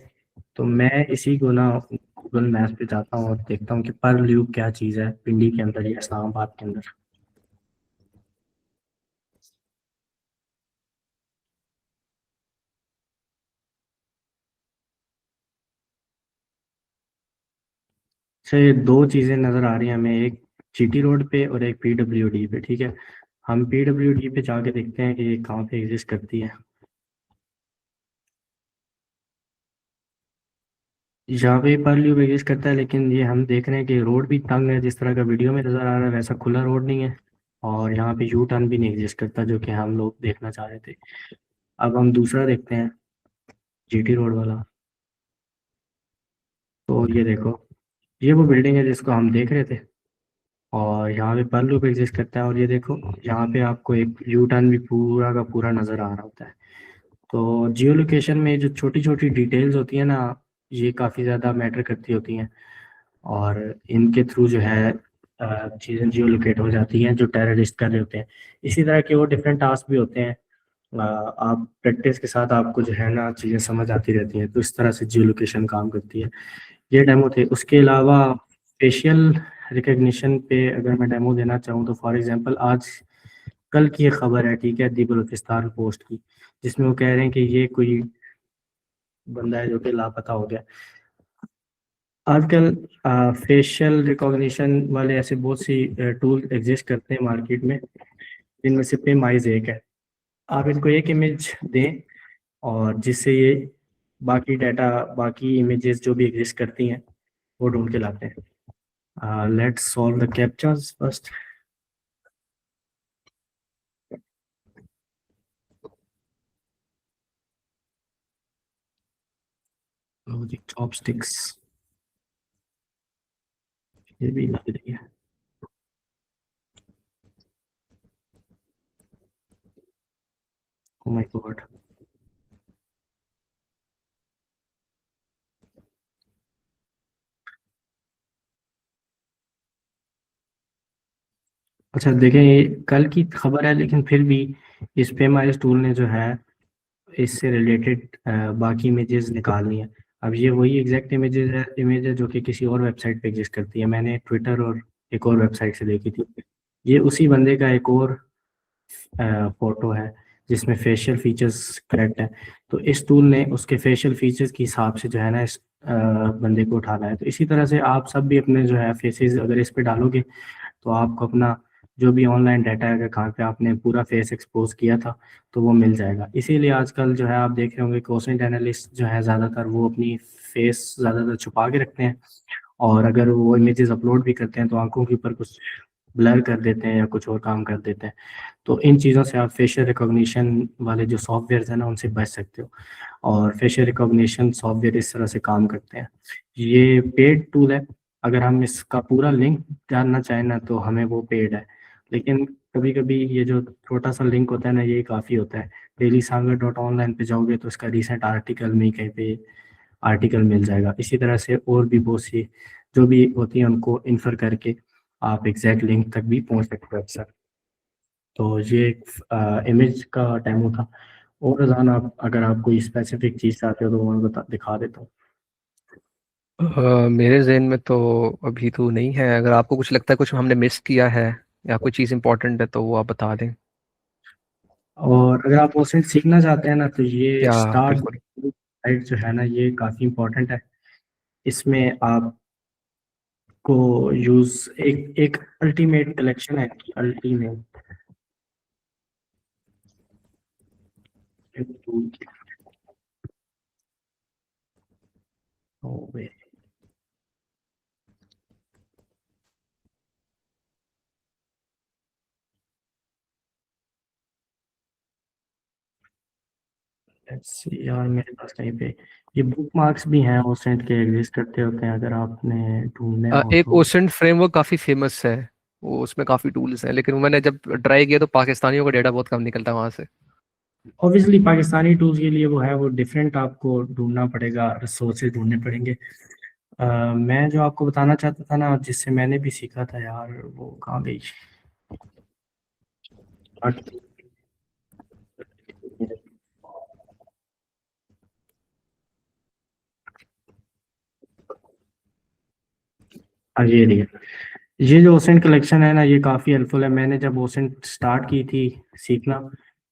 तो मैं इसी को ना गूगल मैप पे जाता हूँ और देखता हूँ कि पर्ल ल्यूब क्या चीज़ है पिंडी के अंदर या इस्लामाबाद के अंदर। से दो चीज़ें नज़र आ रही हैं हमें, एक जीटी रोड पे और एक पीडब्ल्यूडी पे, ठीक है। हम पीडब्ल्यूडी पे जाके देखते हैं कि ये कहाँ पे एग्जिस्ट करती है। यहाँ पे पर ल्यूब एग्जिस्ट करता है, लेकिन ये हम देख रहे हैं कि रोड भी तंग है, जिस तरह का वीडियो में नज़र आ रहा है वैसा खुला रोड नहीं है। और यहाँ पे यू टर्न भी नहीं एग्जिस्ट करता जो कि हम लोग देखना चाह रहे थे। अब हम दूसरा देखते हैं, जीटी रोड वाला। तो ये देखो, ये वो बिल्डिंग है जिसको हम देख रहे थे और यहाँ पे पर लूप एग्जिस्ट करता है। और ये देखो, यहाँ पे आपको एक यू टर्न भी पूरा का पूरा नज़र आ रहा होता है। तो जियो लोकेशन में जो छोटी छोटी डिटेल्स होती है ना, ये काफ़ी ज़्यादा मैटर करती होती हैं। और इनके थ्रू जो है चीज़ें जियो लोकेट हो जाती हैं जो टेररिस्ट कर रहे होते हैं। इसी तरह के और डिफरेंट टास्क भी होते हैं। आप प्रैक्टिस के साथ आपको जो है ना चीज़ें समझ आती रहती हैं, तो इस तरह से जियो लोकेशन काम करती है। ये डेमो थे। उसके अलावा फेशियल रिकग्निशन पे अगर मैं डेमो देना चाहूँ तो फॉर एग्जांपल आज कल की ये खबर है, ठीक है, दी बलूचिस्तान पोस्ट की, जिसमें वो कह रहे हैं कि ये कोई बंदा है जो कि लापता हो गया। आजकल फेशियल रिकॉग्निशन वाले ऐसे बहुत सी टूल एग्जिस्ट करते हैं मार्केट में, जिनमें से पेमाइज एक है। आप इनको एक इमेज दें और जिससे ये बाकी डाटा, बाकी इमेजेस जो भी एग्जिस्ट करती हैं वो ढूंढ के लाते हैं। Let's solve the captchas first. Chopsticks, ये भी लग रही है। Oh my god. अच्छा देखें, ये कल की खबर है लेकिन फिर भी इस पेमाइज टूल ने जो है इससे रिलेटेड बाकी इमेजेस निकालनी है। अब ये वही एग्जैक्ट इमेज है जो कि किसी और वेबसाइट पे एग्जिस्ट करती है। मैंने ट्विटर और एक और वेबसाइट से देखी थी। ये उसी बंदे का एक और फोटो है जिसमें फेशियल फीचर्स करेक्ट है। तो इस टूल ने उसके फेशियल फीचर्स के हिसाब से जो है ना इस बंदे को उठाना है। तो इसी तरह से आप सब भी अपने जो है फेसेस अगर इस पे डालोगे तो आपको अपना जो भी ऑनलाइन डाटा है, अगर कहाँ पे आपने पूरा फेस एक्सपोज किया था तो वो मिल जाएगा। इसीलिए आजकल जो है आप देख रहे होंगे कंटेंट एनालिस्ट जो है ज़्यादातर वो अपनी फेस ज़्यादातर छुपा के रखते हैं। और अगर वो इमेजेस अपलोड भी करते हैं तो आंखों के ऊपर कुछ ब्लर कर देते हैं या कुछ और काम कर देते हैं। तो इन चीज़ों से आप फेशियल रिकॉग्निशन वाले जो सॉफ्टवेयर हैं ना उनसे बच सकते हो। और फेशियल रिकॉग्निशन सॉफ्टवेयर इस तरह से काम करते हैं। ये पेड टूल है। अगर हम इसका पूरा लिंक जानना चाहें ना तो हमें वो पेड है, लेकिन कभी कभी ये जो छोटा सा लिंक होता है ना ये काफ़ी होता है। डेली सांगर डॉट ऑनलाइन पे जाओगे तो इसका रिसेंट आर्टिकल में ही कहीं पे आर्टिकल मिल जाएगा। इसी तरह से और भी बहुत सी जो भी होती हैं उनको इन्फर करके आप एग्जैक्ट लिंक तक भी पहुंच सकते हो अक्सर। तो ये इमेज का डेमो था। और रज़ान आप अगर आप कोई स्पेसिफिक चीज़ चाहते हो तो वो मैं दिखा देता हूँ। मेरे जहन में तो अभी तो नहीं है। अगर आपको कुछ लगता है कुछ हमने मिस किया है या कोई चीज़ इंपॉर्टेंट है तो वो आप बता दें। और अगर आप उससे सीखना चाहते हैं ना तो ये या स्टार्ट बिल्कुल। साइट जो है ना ये काफ़ी इम्पोर्टेंट है। इसमें आपको यूज़ एक एक अल्टीमेट कलेक्शन है कि अल्टीमेट यार मेरे पास कहीं पे ये बुक मार्क्स भी हैं ओसेंट के एग्जिस्ट करते होते हैं, अगर आपने ढूंढने हो एक तो। ओशन फ्रेमवर्क काफ़ी फेमस है, वो उसमें काफ़ी टूल्स हैं, लेकिन मैंने जब ट्राई किया तो पाकिस्तानियों का डेटा बहुत कम निकलता है वहाँ से। ऑब्वियसली पाकिस्तानी टूल्स के लिए वो है, वो डिफरेंट आपको ढूंढना पड़ेगा, रिसोर्सेज ढूंढने पड़ेंगे। मैं जो आपको बताना चाहता था ना, जिससे मैंने भी सीखा था यार, वो कहाँ गई। हाँ ये देखिए, ये जो ओसेंट कलेक्शन है ना ये काफ़ी हेल्पफुल है। मैंने जब ओसेंट स्टार्ट की थी सीखना,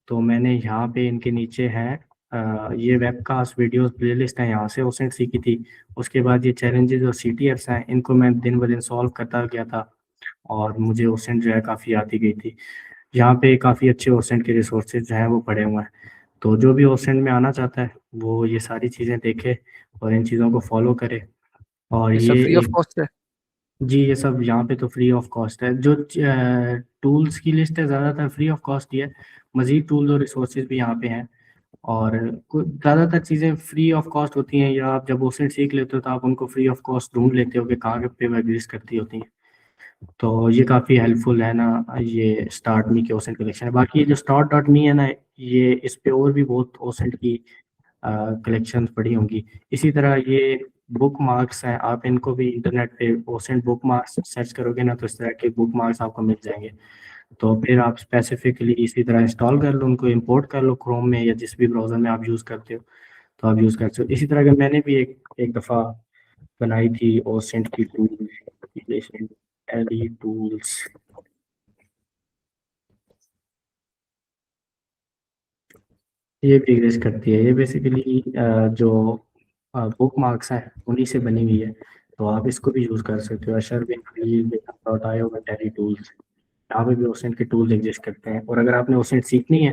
तो मैंने यहाँ पे इनके नीचे हैं ये वेबकास्ट वीडियोस प्लेलिस्ट है, यहाँ से ओसेंट सीखी थी। उसके बाद ये चैलेंजेस और CTFs हैं, इनको मैं दिन ब दिन सॉल्व करता गया था और मुझे ओसेंट जो है काफ़ी आती गई थी। यहाँ पे काफ़ी अच्छे ओसेंट के रिसोर्सेज जो हैं वो पड़े हुए हैं। तो जो भी ओसेंट में आना चाहता है वो ये सारी चीज़ें देखे और इन चीज़ों को फॉलो करे। और ये सब ये फ्री ऑफ एक, कॉस्ट है? जी ये सब यहाँ पे तो फ्री ऑफ कॉस्ट है। जो टूल्स की लिस्ट है ज़्यादातर फ्री ऑफ कॉस्ट ही है, मज़ीद टूल्स और रिसोर्सेज भी यहाँ पे हैं। और ज़्यादातर चीज़ें फ्री ऑफ कॉस्ट होती हैं, या आप जब ओसेंट सीख लेते हो तो आप उनको फ्री ऑफ कॉस्ट ढूंढ लेते हो कि कहाँ पे वो एग्जिस्ट करती होती हैं। तो ये काफ़ी हेल्पफुल है ना, ये स्टार्ट मी के ओसेंट कलेक्शन है। बाकी ये जो स्टार्ट डॉट मी है ना, ये इस पे और भी बहुत ओसेंट की कलेक्शन पड़ी होंगी। इसी तरह ये बुक मार्क्स हैं, आप इनको भी इंटरनेट पे ओसेंट बुक मार्क्स सर्च करोगे ना तो इस तरह के बुक मार्क्स आपको मिल जाएंगे। तो फिर आप स्पेसिफिकली इसी तरह इंस्टॉल कर लो, उनको इंपोर्ट कर लो क्रोम में या जिस भी ब्राउज़र में आप यूज़ करते हो, तो आप यूज़ कर सकते हो। इसी तरह के मैंने भी एक एक दफ़ा बनाई थी ओसेंट की टूल, एली टूल्स। ये भी एग्जिस्ट करती है, ये बेसिकली जो बुक मार्क्स हैं उन्हीं से बनी हुई है। तो आप इसको भी यूज़ कर सकते हो। अशरबिन.io में टेली टूल्स, यहाँ पे भी ओसेंट के टूल्स एग्जिस्ट करते हैं। और अगर आपने ओसेंट सीखनी है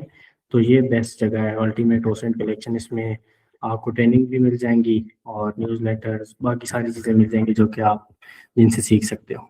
तो ये बेस्ट जगह है, अल्टीमेट ओसेंट कलेक्शन। इसमें आपको ट्रेनिंग भी मिल जाएंगी और न्यूज़लेटर्स, बाकी सारी चीज़ें मिल जाएंगी जो कि आप जिनसे सीख सकते हो।